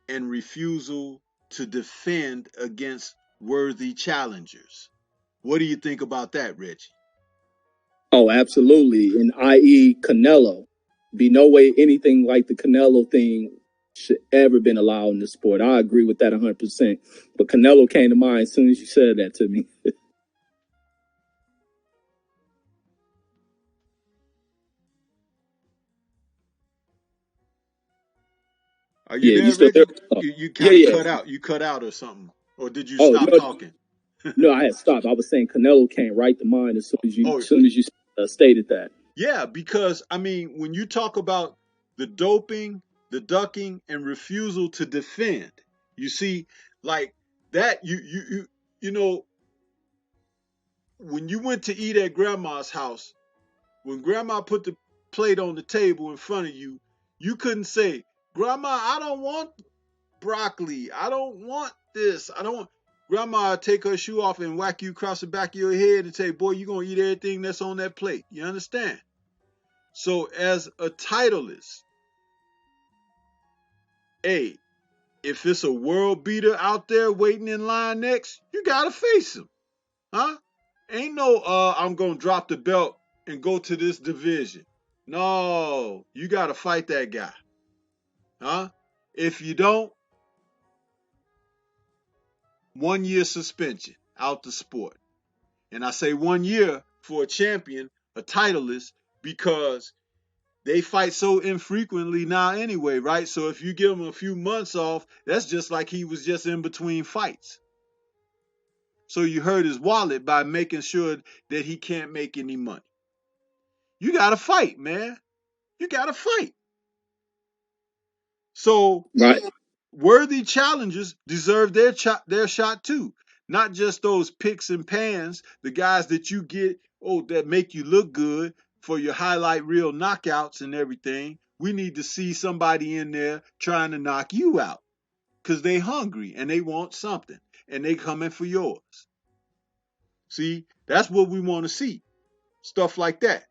S2: and refusal to defend against worthy challengers. What do you think about that, Reggie?
S3: Oh, absolutely. And i.e. Canelo. Be no way anything like the Canelo thing should ever been allowed in the sport. I agree with that 100%. But Canelo came to mind as soon as you said that to me.
S2: Are you there,
S3: You still there?
S2: Reggie? You kind of
S3: Yeah.
S2: cut out. You cut out or something. Or did you
S3: Oh,
S2: stop talking?
S3: no, I had stopped. I was saying Canelo came right to mind as
S2: Oh,
S3: soon as you stated that.
S2: yeah, because I mean, when you talk about the doping, the ducking, and refusal to defend, you see, like that, you know, when you went to eat at grandma's house, when grandma put the plate on the table in front of you, you couldn't say, "Grandma, I don't want broccoli. I don't want this. I don't want." Grandma would take her shoe off and whack you across the back of your head and say, "Boy, you're gonna eat everything that's on that plate." You understand? So as a titleist, hey, if it's a world beater out there waiting in line next, you gotta face him. Huh? Ain't no I'm gonna drop the belt and go to this division. No, you gotta fight that guy. Huh? If you don't, 1 year suspension out the sport. And I say 1 year for a champion, a titleist, because they fight so infrequently now anyway, right? So if you give him a few months off, that's just like he was just in between fights. So you hurt his wallet by making sure that he can't make any money. You got to fight, man. You got to fight. So
S3: Right.
S2: worthy challengers deserve their shot too. Not just those picks and pans, the guys that you get, that make you look good for your highlight reel knockouts and everything. We need to see somebody in there trying to knock you out because they hungry and they want something and they coming for yours. See, that's what we want to see. Stuff like that.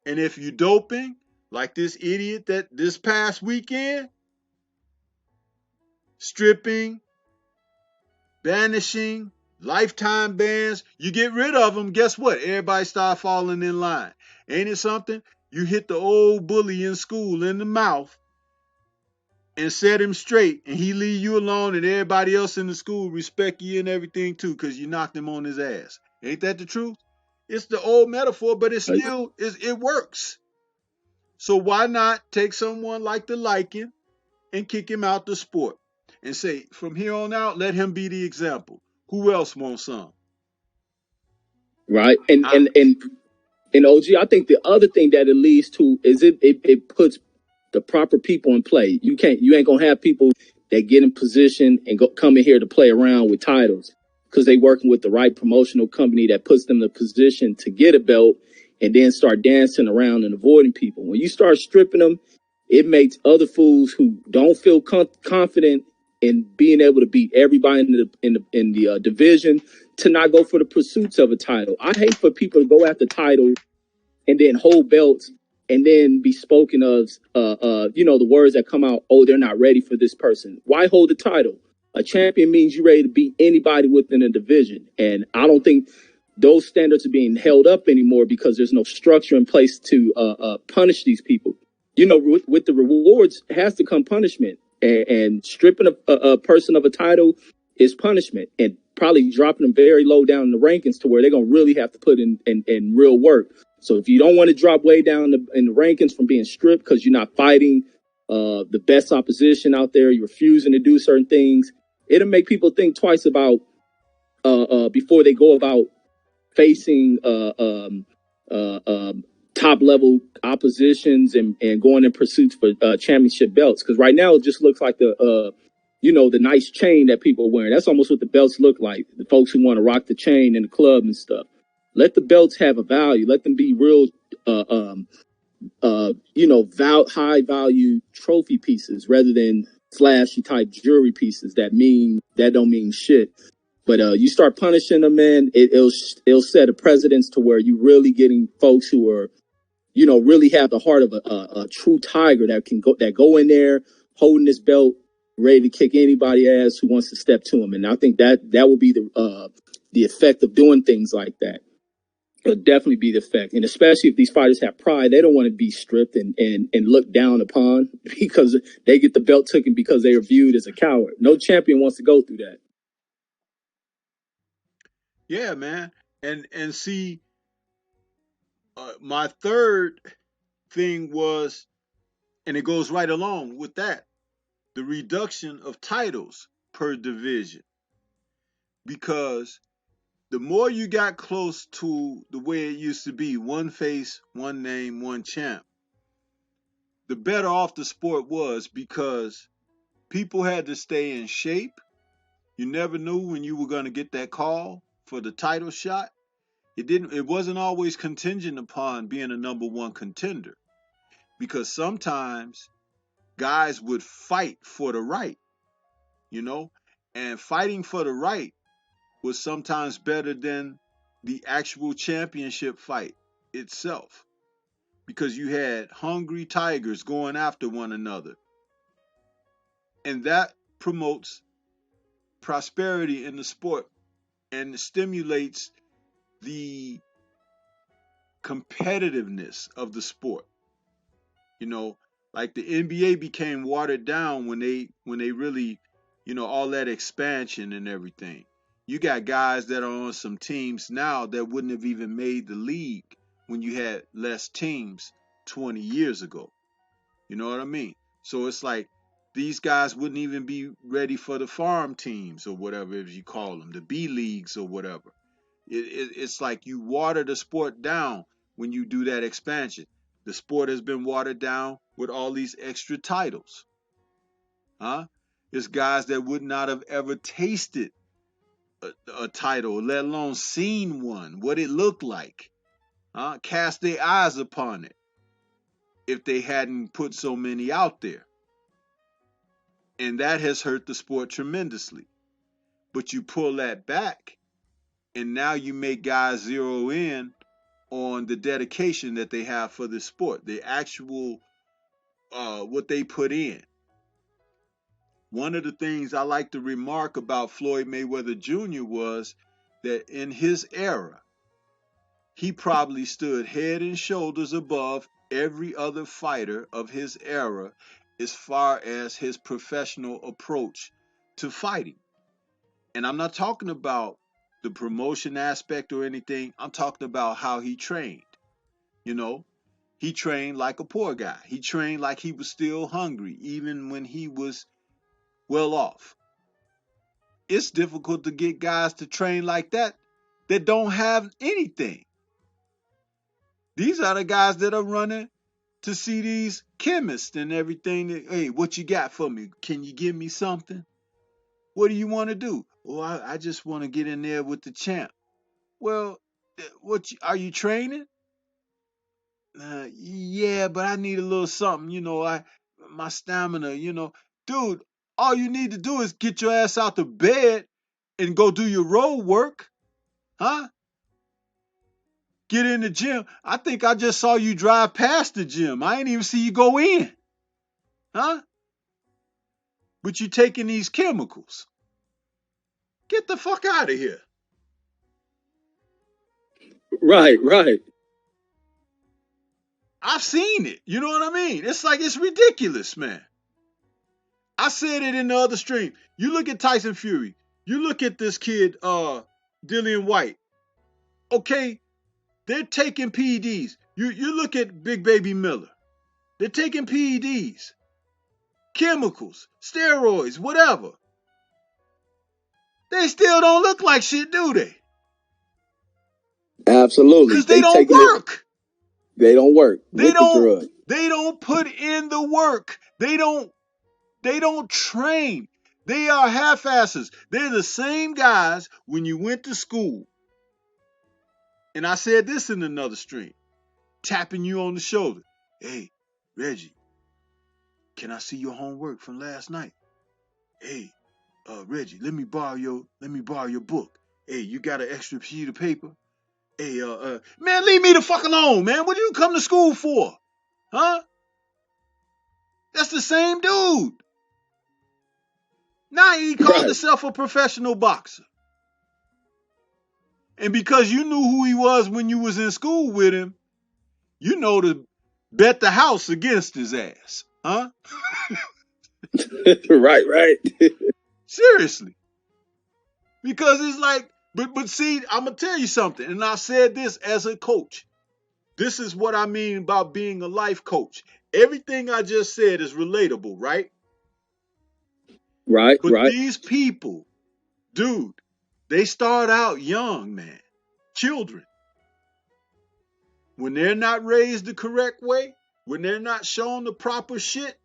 S2: And if you doping, like this idiot that this past weekend, stripping, banishing, lifetime bans, you get rid of them, guess what? Everybody start falling in line. Ain't it something? You hit the old bully in school in the mouth and set him straight, and he leave you alone, and everybody else in the school respect you and everything too, because you knocked him on his ass. Ain't that the truth? It's the old metaphor, but it works. So why not take someone like the Lycan and kick him out the sport and say, from here on out, let him be the example. Who else wants some?
S3: Right. And
S2: I,
S3: and and and OG, I think the other thing that it leads to is it puts the proper people in play. You ain't gonna have people that get in position and come in here to play around with titles because they working with the right promotional company that puts them in a position to get a belt and then start dancing around and avoiding people. When you start stripping them, it makes other fools who don't feel confident in being able to beat everybody in the division to not go for the pursuits of a title. I hate for people to go after titles and then hold belts and then be spoken of, the words that come out, oh, they're not ready for this person. Why hold the title? A champion means you're ready to beat anybody within a division. And I don't think those standards are being held up anymore because there's no structure in place to punish these people. With the rewards has to come punishment, and stripping a person of a title is punishment, and probably dropping them very low down in the rankings to where they're going to really have to put in real work. So if you don't want to drop way down in the rankings from being stripped because you're not fighting the best opposition out there, you're refusing to do certain things, it'll make people think twice about before they go about facing top level oppositions and going in pursuits for championship belts. Because right now it just looks like the nice chain that people are wearing. That's almost what the belts look like. The folks who want to rock the chain in the club and stuff. Let the belts have a value. Let them be real, high value trophy pieces rather than flashy type jewelry pieces that don't mean shit. But you start punishing them, man. It'll set a precedence to where you really getting folks who are, really have the heart of a true tiger that go in there holding this belt, ready to kick anybody ass who wants to step to them. And I think that will be the effect of doing things like that. It'll definitely be the effect. And especially if these fighters have pride, they don't want to be stripped and looked down upon because they get the belt taken because they are viewed as a coward. No champion wants to go through that.
S2: Yeah, man. And see, my third thing was, and it goes right along with that, the reduction of titles per division. Because the more you got close to the way it used to be, one face, one name, one champ, the better off the sport was, because people had to stay in shape. You never knew when you were going to get that call for the title shot. It wasn't always contingent upon being a number one contender, because sometimes guys would fight for the right, you know, and fighting for the right was sometimes better than the actual championship fight itself, because you had hungry tigers going after one another. And that promotes prosperity in the sport and stimulates the competitiveness of the sport. You know, like the NBA became watered down when they really, all that expansion and everything. You got guys that are on some teams now that wouldn't have even made the league when you had less teams 20 years ago. You know what I mean? So it's like these guys wouldn't even be ready for the farm teams or whatever, if you call them, the B leagues or whatever. It's like you water the sport down when you do that expansion. The sport has been watered down with all these extra titles. Huh? It's guys that would not have ever tasted a title, let alone seen one, what it looked like. Huh? Cast their eyes upon it if they hadn't put so many out there. And that has hurt the sport tremendously. But you pull that back, and now you make guys zero in on the dedication that they have for the sport, the actual what they put in. One of the things I like to remark about Floyd Mayweather Jr. was that in his era, he probably stood head and shoulders above every other fighter of his era as far as his professional approach to fighting. And I'm not talking about the promotion aspect or anything. I'm talking about how he trained. You know, he trained like a poor guy. He trained like he was still hungry, even when he was well off. It's difficult to get guys to train like that don't have anything. These are the guys that are running to see these chemists and everything. Hey, what you got for me? Can you give me something? What do you want to do? Well, I just want to get in there with the champ. Well, are you training? Yeah, but I need a little something. My stamina. Dude. All you need to do is get your ass out the bed and go do your road work, huh? get in the gym. I think I just saw you drive past the gym. I ain't even see you go in. Huh? But you taking these chemicals. Get the fuck out of here.
S3: Right, right.
S2: I've seen it. You know what I mean? It's like, it's ridiculous, man. I said it in the other stream. You look at Tyson Fury. You look at this kid, Dillian White. Okay, they're taking PEDs. You look at Big Baby Miller. They're taking PEDs, chemicals, steroids, whatever. They still don't look like shit, do they?
S3: Absolutely.
S2: Because they don't
S3: taking
S2: work.
S3: They don't work
S2: They
S3: with the drug.
S2: They don't put in the work. They don't train. They are half-asses. They're the same guys when you went to school. And I said this in another stream, tapping you on the shoulder. Hey, Reggie, can I see your homework from last night? Hey, Reggie, let me borrow your book. Hey, you got an extra sheet of paper? Hey, man, leave me the fuck alone, man. What do you come to school for? Huh? That's the same dude. Now he called himself a professional boxer. And because you knew who he was when you was in school with him, you know to bet the house against his ass. Huh?
S3: Right.
S2: Seriously. Because it's like, but see, I'm going to tell you something. And I said this as a coach. This is what I mean about being a life coach. Everything I just said is relatable, right?
S3: Right,
S2: but
S3: right.
S2: These people, dude, they start out young, man. Children. When they're not raised the correct way, when they're not shown the proper shit,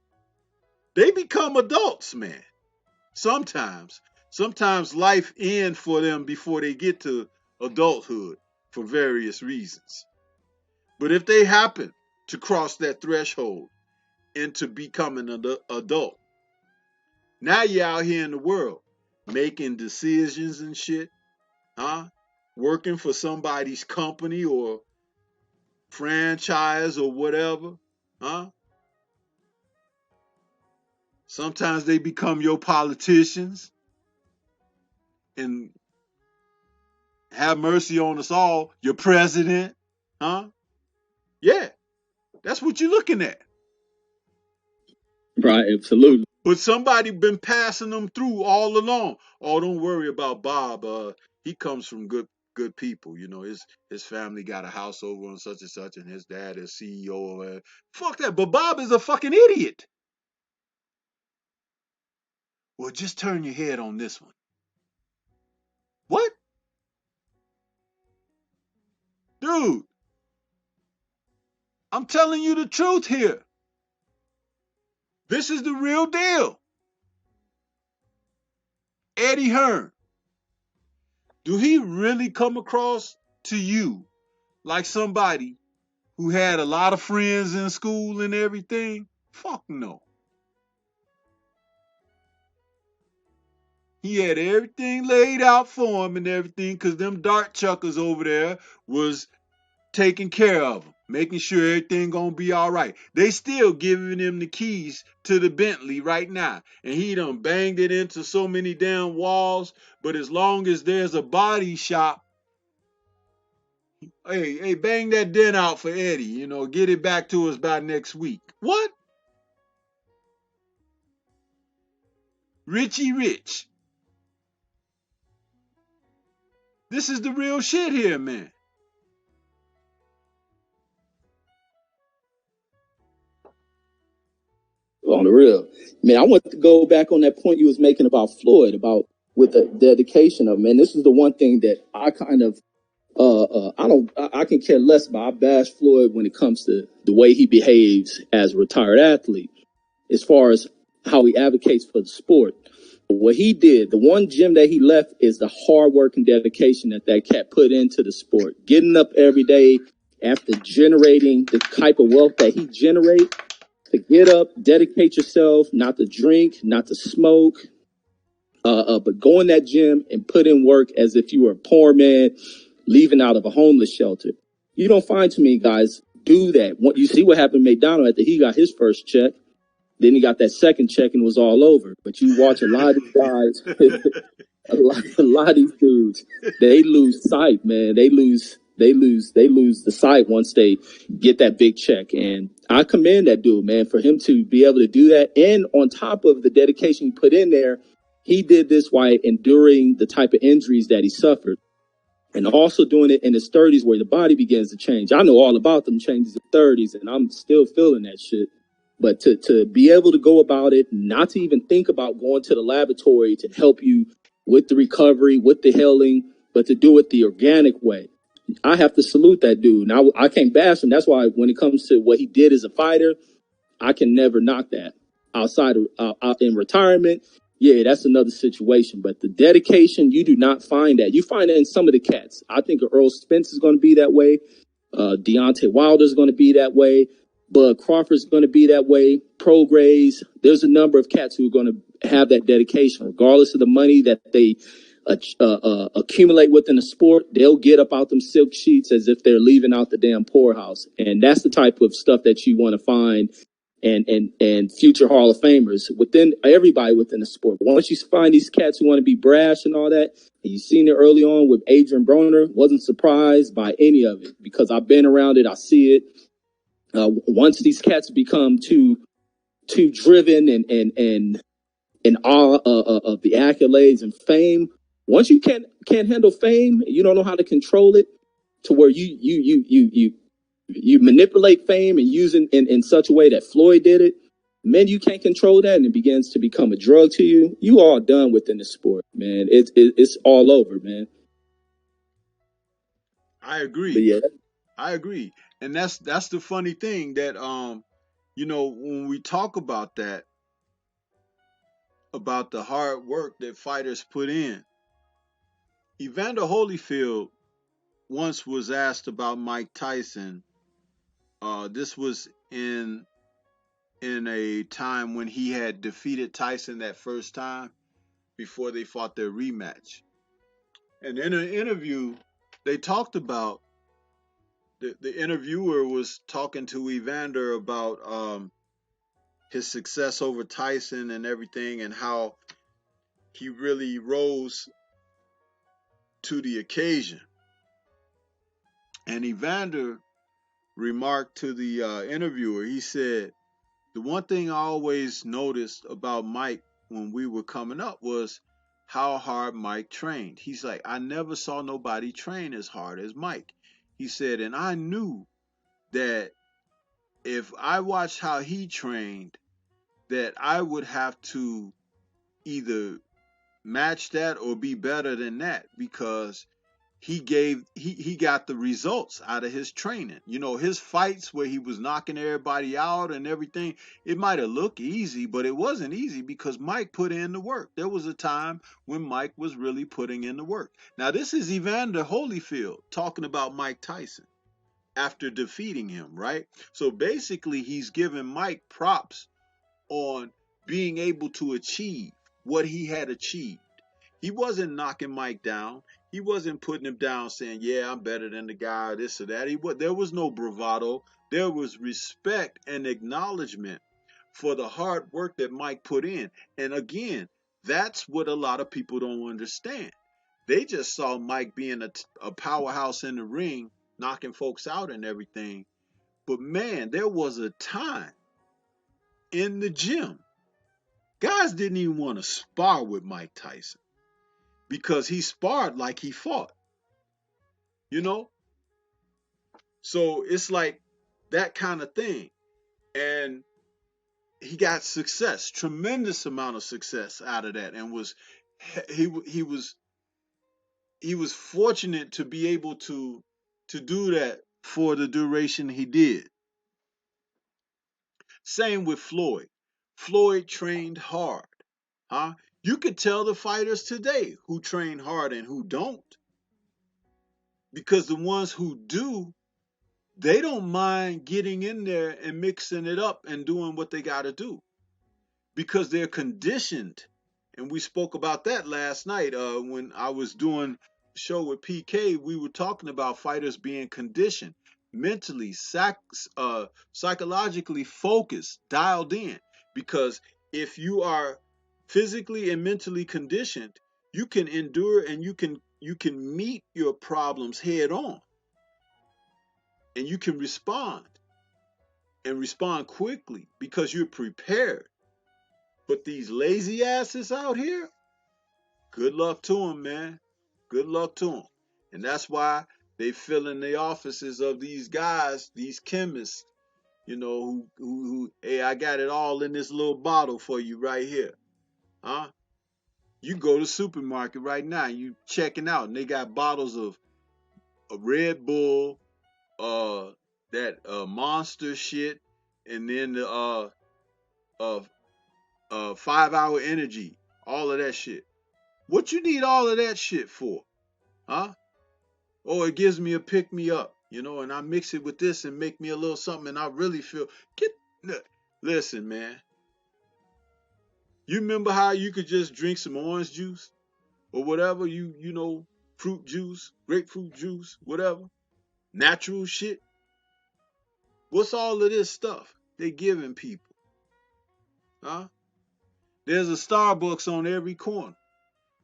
S2: they become adults, man. Sometimes life ends for them before they get to adulthood for various reasons. But if they happen to cross that threshold into becoming an adult, now you're out here in the world making decisions and shit, huh? Working for somebody's company or franchise or whatever, huh? Sometimes they become your politicians, and have mercy on us all, your president, huh? Yeah, that's what you're looking at.
S3: Right, absolutely.
S2: But somebody been passing them through all along. Oh, don't worry about Bob. He comes from good people. You know, his family got a house over on such and such, and his dad is CEO. Fuck that. But Bob is a fucking idiot. Well, just turn your head on this one. What? Dude, I'm telling you the truth here. This is the real deal. Eddie Hearn. Do he really come across to you like somebody who had a lot of friends in school and everything? Fuck no. He had everything laid out for him and everything, because them dart chuckers over there was taking care of him, making sure everything gonna be all right. They still giving him the keys to the Bentley right now, and he done banged it into so many damn walls. But as long as there's a body shop, hey, bang that dent out for Eddie. You know, get it back to us by next week. What? Richie Rich. This is the real shit here, man.
S3: On the real, man, I want to go back on that point you was making about Floyd, about with the dedication of, man. This is the one thing that I kind of, I can care less about. I bash Floyd when it comes to the way he behaves as a retired athlete, as far as how he advocates for the sport. What he did, the one gym that he left, is the hard work and dedication that cat put into the sport. Getting up every day after generating the type of wealth that he generates, to get up, dedicate yourself, not to drink, not to smoke, but go in that gym and put in work as if you were a poor man leaving out of a homeless shelter. You don't find too many guys do that. You see what happened to McDonald after he got his first check. Then he got that second check and it was all over. But you watch a lot of these guys, a lot of these dudes, they lose sight, man. They lose the sight once they get that big check. And I commend that dude, man, for him to be able to do that. And on top of the dedication he put in there, he did this while enduring the type of injuries that he suffered. And also doing it in his 30s where the body begins to change. I know all about them changes in 30s, and I'm still feeling that shit. But to be able to go about it, not to even think about going to the laboratory to help you with the recovery, with the healing, but to do it the organic way. I have to salute that dude. Now, I can't bash him. That's why when it comes to what he did as a fighter, I can never knock that. Outside of out in retirement, yeah, that's another situation. But the dedication, you do not find that. You find it in some of the cats. I think Earl Spence is going to be that way. Deontay Wilder is going to be that way. Bud Crawford is going to be that way. Grays. There's a number of cats who are going to have that dedication, regardless of the money that they accumulate within the sport. They'll get up out them silk sheets as if they're leaving out the damn poorhouse. And that's the type of stuff that you want to find and future Hall of Famers within everybody within the sport. But once you find these cats who want to be brash and all that, and you've seen it early on with Adrian Broner, wasn't surprised by any of it because I've been around it. I see it. Once these cats become too driven and awe of the accolades and fame, once you can't handle fame, you don't know how to control it to where you manipulate fame and use it in such a way that Floyd did it, man, you can't control that and it begins to become a drug to you. You all done within the sport, man. It's all over, man.
S2: I agree.
S3: But yeah,
S2: I agree. And that's the funny thing that when we talk about that, about the hard work that fighters put in. Evander Holyfield once was asked about Mike Tyson. This was in a time when he had defeated Tyson that first time before they fought their rematch. And in an interview, they talked about the interviewer was talking to Evander about his success over Tyson and everything, and how he really rose to the occasion. And Evander remarked to the interviewer, he said, the one thing I always noticed about Mike when we were coming up was how hard Mike trained. He's like, I never saw nobody train as hard as Mike. He said, and I knew that if I watched how he trained, that I would have to either match that or be better than that, because he got the results out of his training. His fights where he was knocking everybody out and everything, it might have looked easy, but it wasn't easy because Mike put in the work. There was a time when Mike was really putting in the work. Now, this is Evander Holyfield talking about Mike Tyson after defeating him, right? So basically, he's giving Mike props on being able to achieve what he had achieved. He wasn't knocking Mike down. He wasn't putting him down saying, yeah, I'm better than the guy, this or that. There was no bravado. There was respect and acknowledgement for the hard work that Mike put in. And again, that's what a lot of people don't understand. They just saw Mike being a powerhouse in the ring, knocking folks out and everything. But man, there was a time in the gym, guys didn't even want to spar with Mike Tyson because he sparred like he fought, you know? So it's like that kind of thing. And he got success, tremendous amount of success out of that, and he was fortunate to be able to do that for the duration he did. Same with Floyd. Floyd trained hard, huh? You could tell the fighters today who train hard and who don't, because the ones who do, they don't mind getting in there and mixing it up and doing what they got to do because they're conditioned. And we spoke about that last night when I was doing a show with PK. We were talking about fighters being conditioned. mentally, psychologically focused, dialed in. Because if you are physically and mentally conditioned, you can endure and you can meet your problems head on, and you can respond and respond quickly because you're prepared. But these lazy asses out here, good luck to them, man. Good luck to them. And that's why they fill in the offices of these guys, these chemists, who hey, I got it all in this little bottle for you right here. Huh? You go to the supermarket right now, you checking out, and they got bottles of a Red Bull, uh, that monster shit, and then the uh 5 hour energy, all of that shit. What you need all of that shit for? Huh? Oh, it gives me a pick me up, and I mix it with this and make me a little something, and I really feel get. Listen, man. You remember how you could just drink some orange juice or whatever, fruit juice, grapefruit juice, whatever, natural shit. What's all of this stuff they giving people? Huh? There's a Starbucks on every corner.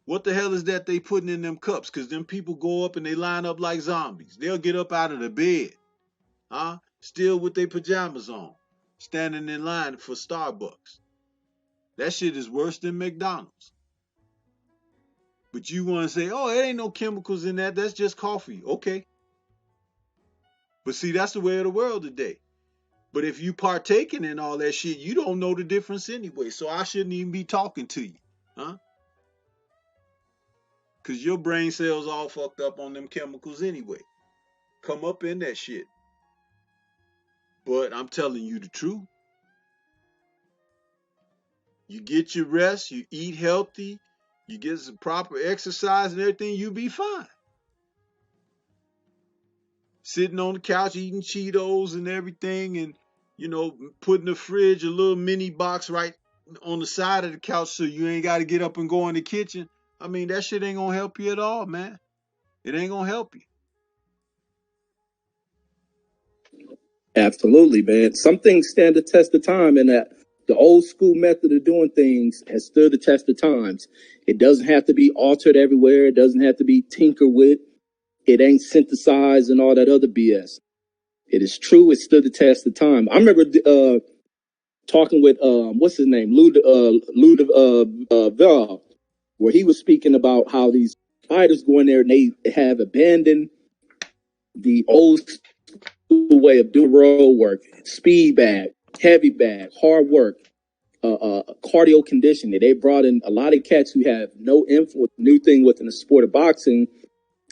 S2: What the hell is that they putting in them cups? Because them people go up and they line up like zombies. They'll get up out of the bed, huh? Still with their pajamas on, standing in line for Starbucks. That shit is worse than McDonald's. But you want to say, oh, it ain't no chemicals in that. That's just coffee. Okay. But see, that's the way of the world today. But if you partaking in all that shit, you don't know the difference anyway. So I shouldn't even be talking to you, huh? Because your brain cells all fucked up on them chemicals anyway. Come up in that shit. But I'm telling you the truth. You get your rest, you eat healthy, you get some proper exercise and everything, you be fine. Sitting on the couch eating Cheetos and everything, and putting the fridge a little mini box right on the side of the couch so you ain't got to get up and go in the kitchen. I mean, that shit ain't gonna help you at all, man. It ain't gonna help you.
S3: Absolutely, man. Some things stand the test of time, and that the old school method of doing things has stood the test of times. It doesn't have to be altered everywhere. It doesn't have to be tinkered with. It ain't synthesized and all that other BS. It is true. It stood the test of time. I remember talking with what's his name, Val, where he was speaking about how these fighters go in there and they have abandoned the old way of doing road work, speed bag, heavy bag, hard work, cardio conditioning. They brought in a lot of cats who have no influence. New thing within the sport of boxing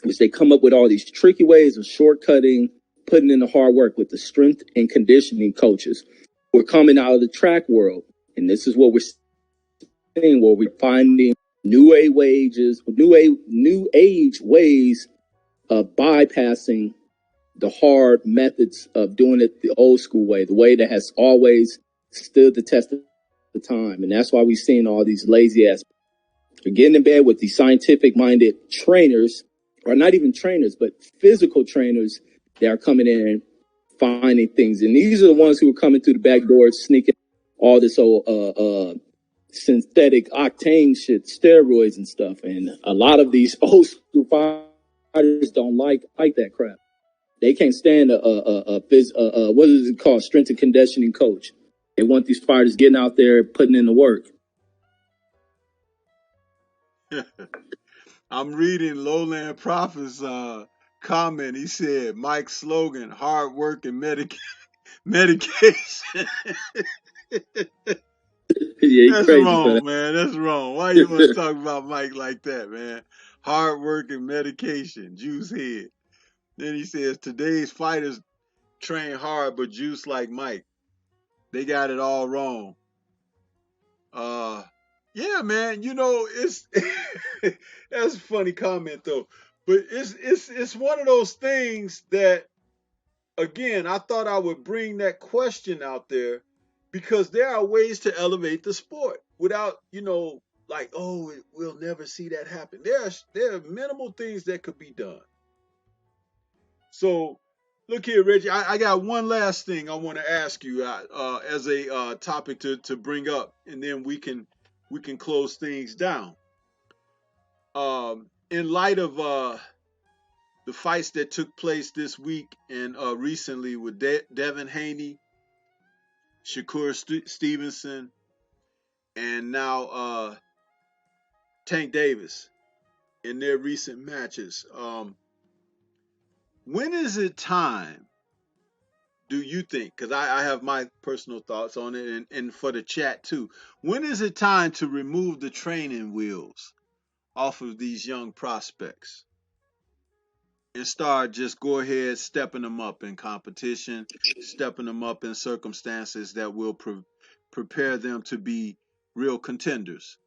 S3: is they come up with all these tricky ways of shortcutting, putting in the hard work with the strength and conditioning coaches. We're coming out of the track world, and this is what we're seeing, where we're finding new age ways of bypassing the hard methods of doing it the old school way, the way that has always stood the test of the time. And that's why we've seen all these lazy ass getting in bed with these scientific minded trainers, or not even trainers, but physical trainers that are coming in finding things. And these are the ones who are coming through the back doors, sneaking all this old synthetic octane shit, steroids and stuff. And a lot of these old school fighters don't like that crap. They can't stand what is it called, strength and conditioning coach. They want these fighters getting out there putting in the work.
S2: I'm reading Lowland Prophet's comment. He said Mike's slogan, hard work and medication.
S3: Yeah,
S2: That's
S3: crazy for that.
S2: wrong, man. That's wrong. Why you must talk about Mike like that, man? Hard work and medication, juice head. Then he says today's fighters train hard but juice like Mike. They got it all wrong. Uh yeah, man, it's that's a funny comment though. But it's one of those things that, again, I thought I would bring that question out there because there are ways to elevate the sport without, like, oh, we'll never see that happen. There are minimal things that could be done. So Look here, Reggie. I got one last thing I want to ask you as a topic to bring up, and then we can close things down. In light of the fights that took place this week and recently with Devin Haney, Shakur Stevenson, and now Tank Davis in their recent matches. When is it time, do you think? Because I have my personal thoughts on it, and for the chat too. When is it time to remove the training wheels off of these young prospects and start just go ahead stepping them up in competition, stepping them up in circumstances that will prepare them to be real contenders?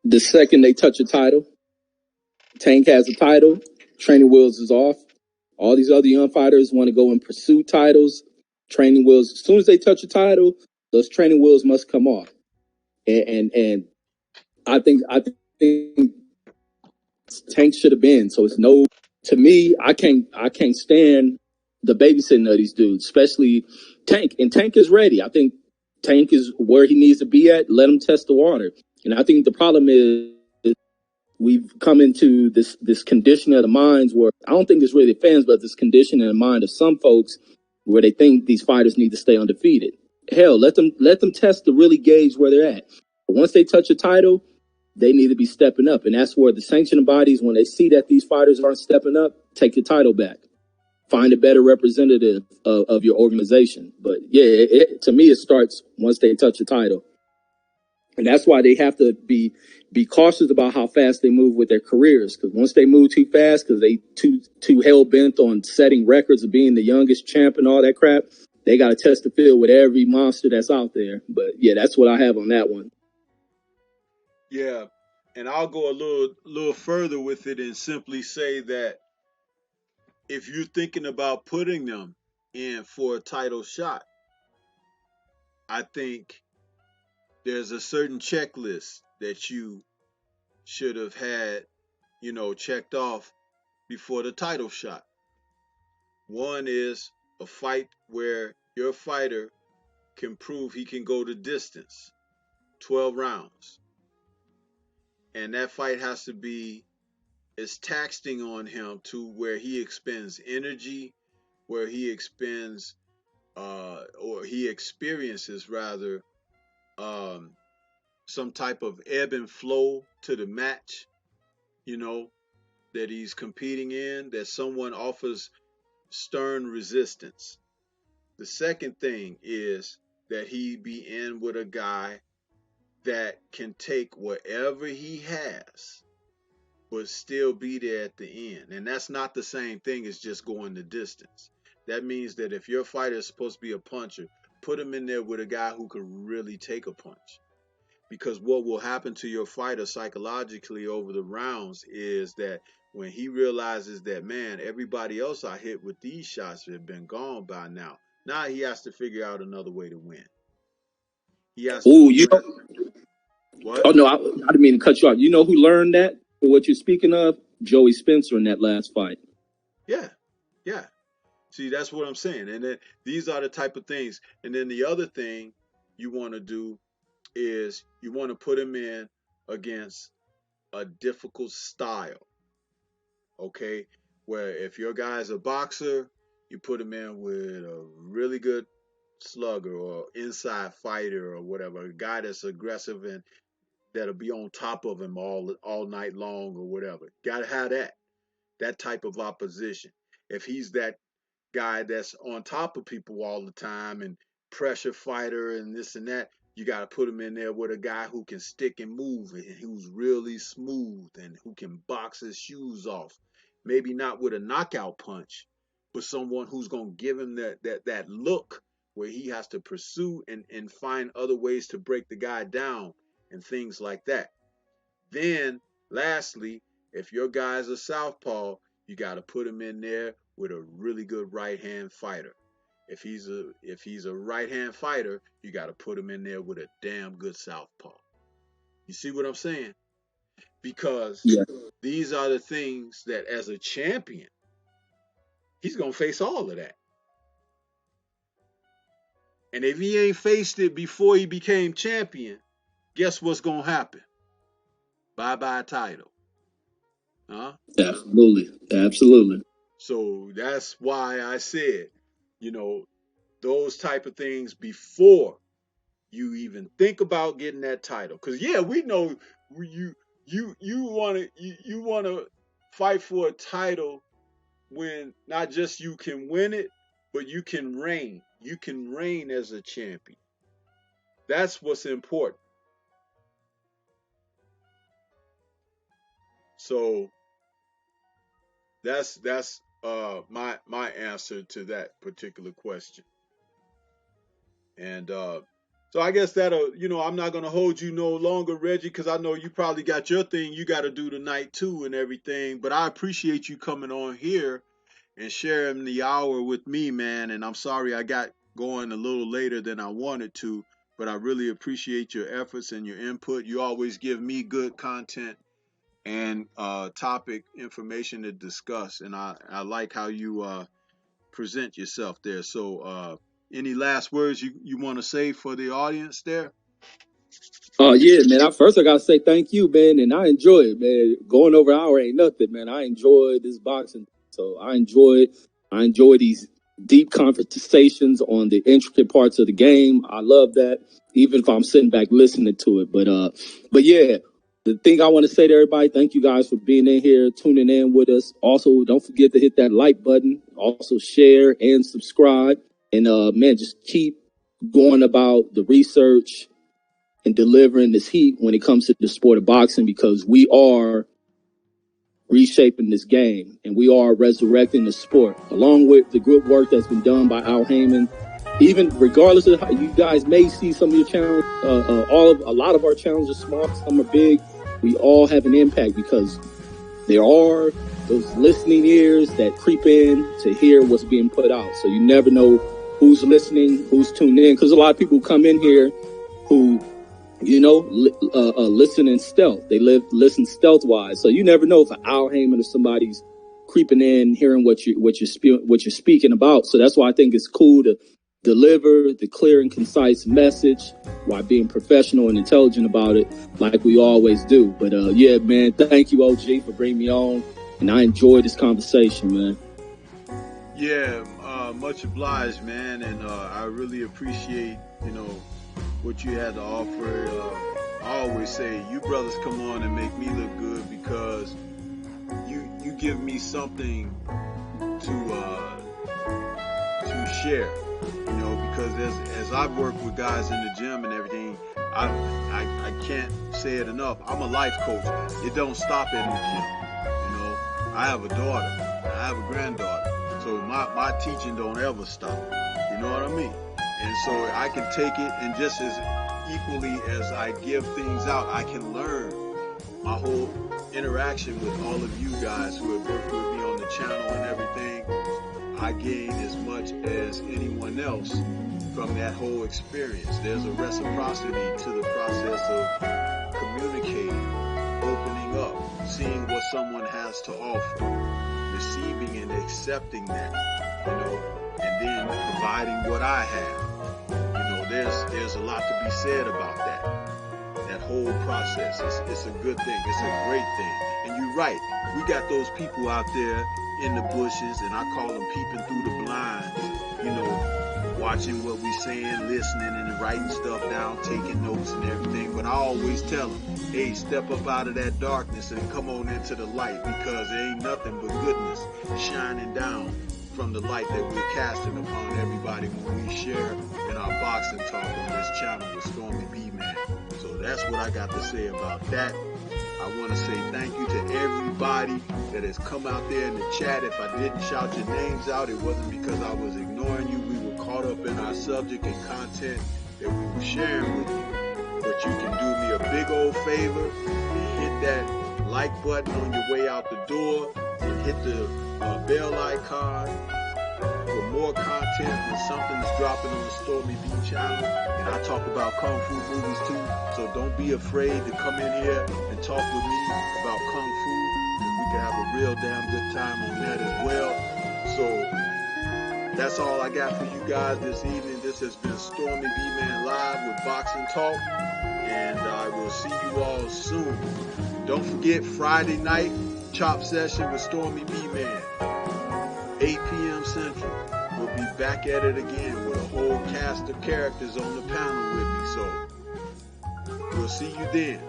S3: The second they touch a title, Tank has a title, training wheels is off. All these other young fighters want to go and pursue titles. Training wheels, as soon as they touch a title, those training wheels must come off. And I think Tank should have been. So it's no, to me, I can't stand the babysitting of these dudes, especially Tank. And Tank is ready. I think Tank is where he needs to be at. Let him test the water. And I think the problem is we've come into this condition of the minds where I don't think it's really fans, but this condition in the mind of some folks where they think these fighters need to stay undefeated. Hell, let them test to really gauge where they're at. But once they touch a title, they need to be stepping up, and that's where the sanctioning bodies, when they see that these fighters aren't stepping up, take your title back. Find a better representative of your organization. But yeah, to me, it starts once they touch a title. And that's why they have to be cautious about how fast they move with their careers. Because once they move too fast, because they too hell bent on setting records of being the youngest champ and all that crap, they got to test the field with every monster that's out there. But yeah, that's what I have on that one.
S2: Yeah, and I'll go a little further with it and simply say that if you're thinking about putting them in for a title shot, I think there's a certain checklist that you should have had, checked off before the title shot. One is a fight where your fighter can prove he can go the distance, 12 rounds. And that fight has to be as taxing on him to where he expends energy, where he expends or he experiences rather um, some type of ebb and flow to the match, you know, that he's competing in, that someone offers stern resistance. The second thing is that he be in with a guy that can take whatever he has but still be there at the end. And that's not the same thing as just going the distance. That means that if your fighter is supposed to be a puncher, put him in there with a guy who can really take a punch. Because what will happen to your fighter psychologically over the rounds is that when he realizes that, man, everybody else I hit with these shots have been gone by now. Now he has to figure out another way to win. He has to
S3: Oh,
S2: learn. What?
S3: oh no, I didn't mean to cut you off. You know who learned that? What you're speaking of? Joey Spencer in that last fight.
S2: Yeah, yeah. See, that's what I'm saying. And then these are the type of things. And then the other thing you want to do is you want to put him in against a difficult style. Okay, where if your guy's a boxer, you put him in with a really good slugger or inside fighter or whatever, a guy that's aggressive and that'll be on top of him all night long or whatever. Got to have that type of opposition. If he's that guy that's on top of people all the time and pressure fighter and this and that, you got to put him in there with a guy who can stick and move and who's really smooth and who can box his shoes off. Maybe not with a knockout punch, but someone who's going to give him that look where he has to pursue and find other ways to break the guy down and things like that. Then, lastly, if your guy's a southpaw, you got to put him in there with a really good right hand fighter. If he's a right hand fighter, you got to put him in there with a damn good southpaw. You see what I'm saying? Because
S3: Yeah.
S2: these are the things that, as a champion, he's going to face all of that. And if he ain't faced it before he became champion, guess what's going to happen? Bye-bye title. Huh?
S3: Absolutely. Absolutely.
S2: So that's why I said, you know, those type of things before you even think about getting that title. Because yeah, we know you want to fight for a title when not just you can win it, but you can reign. You can reign as a champion. That's what's important. So that's my answer to that particular question. And so I guess that'll, I'm not gonna hold you no longer, Reggie, because I know you probably got your thing you got to do tonight too and everything. But I appreciate you coming on here and sharing the hour with me, man. And I'm sorry I got going a little later than I wanted to, but I really appreciate your efforts and your input. You always give me good content and topic information to discuss, and I like how you present yourself there. So, any last words you want to say for the audience there?
S3: Yeah, man. I gotta say thank you, man, and I enjoy it, man. Going over an hour ain't nothing, man. I enjoy this boxing, so I enjoy it. I enjoy these deep conversations on the intricate parts of the game. I love that, even if I'm sitting back listening to it. But yeah, the thing I want to say to everybody, thank you guys for being in here, tuning in with us. Also, don't forget to hit that like button. Also, share and subscribe, and man, just keep going about the research and delivering this heat when it comes to the sport of boxing, because we are reshaping this game and we are resurrecting the sport along with the good work that's been done by Al Heyman. Even regardless of how you guys may see some of your challenges, a lot of our challenges are small, some are big. We all have an impact because there are those listening ears that creep in to hear what's being put out. So you never know who's listening, who's tuned in, because a lot of people come in here who listen in stealth. They listen stealth wise. So you never know if an Al Heyman or somebody's creeping in, hearing what you're speaking about. So that's why I think it's cool to deliver the clear and concise message while being professional and intelligent about it, like we always do. But yeah, man, thank you, OG, for bringing me on, and I enjoyed this conversation, man.
S2: Yeah, much obliged, man, and I really appreciate what you had to offer. I always say you brothers come on and make me look good because you give me something to share. Because as I've worked with guys in the gym and everything, I can't say it enough. I'm a life coach. It don't stop in the gym. I have a daughter. I have a granddaughter. So my teaching don't ever stop. You know what I mean? And so I can take it, and just as equally as I give things out, I can learn. My whole interaction with all of you guys who have worked with me on the channel and everything, I gain as much as anyone else from that whole experience. There's a reciprocity to the process of communicating, opening up, seeing what someone has to offer, receiving and accepting that, and then providing what I have. There's a lot to be said about that. That whole process, it's a good thing. It's a great thing. And you're right. We got those people out there in the bushes, and I call them peeping through the blinds, watching what we saying, listening and writing stuff down, taking notes and everything. But I always tell them, hey, step up out of that darkness and come on into the light, because there ain't nothing but goodness shining down from the light that we're casting upon everybody when we share in our boxing talk on this channel with Stormybman. So that's what I got to say about that. I want to say thank you to everybody that has come out there in the chat. If I didn't shout your names out, it wasn't because I was ignoring you. We were caught up in our subject and content that we were sharing with you. But you can do me a big old favor and hit that like button on your way out the door, and hit the bell icon for more content when something's dropping on the Stormy B channel. And I talk about Kung Fu movies too, so don't be afraid to come in here and talk with me about Kung Fu, because we can have a real damn good time on that as well. So that's all I got for you guys this evening. This has been Stormybman Live with Boxing Talk, and I will see you all soon. Don't forget Friday night chop session with Stormybman, 8 p.m. Central. We'll be back at it again with a whole cast of characters on the panel with me. So we'll see you then.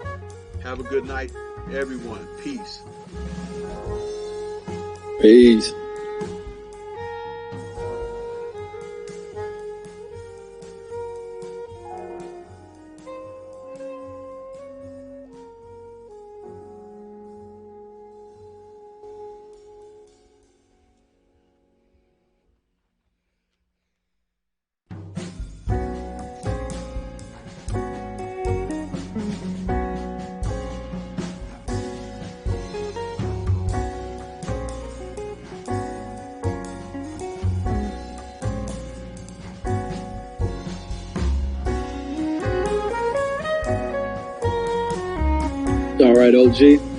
S2: Have a good night, everyone. Peace.
S3: Peace. All right, OG.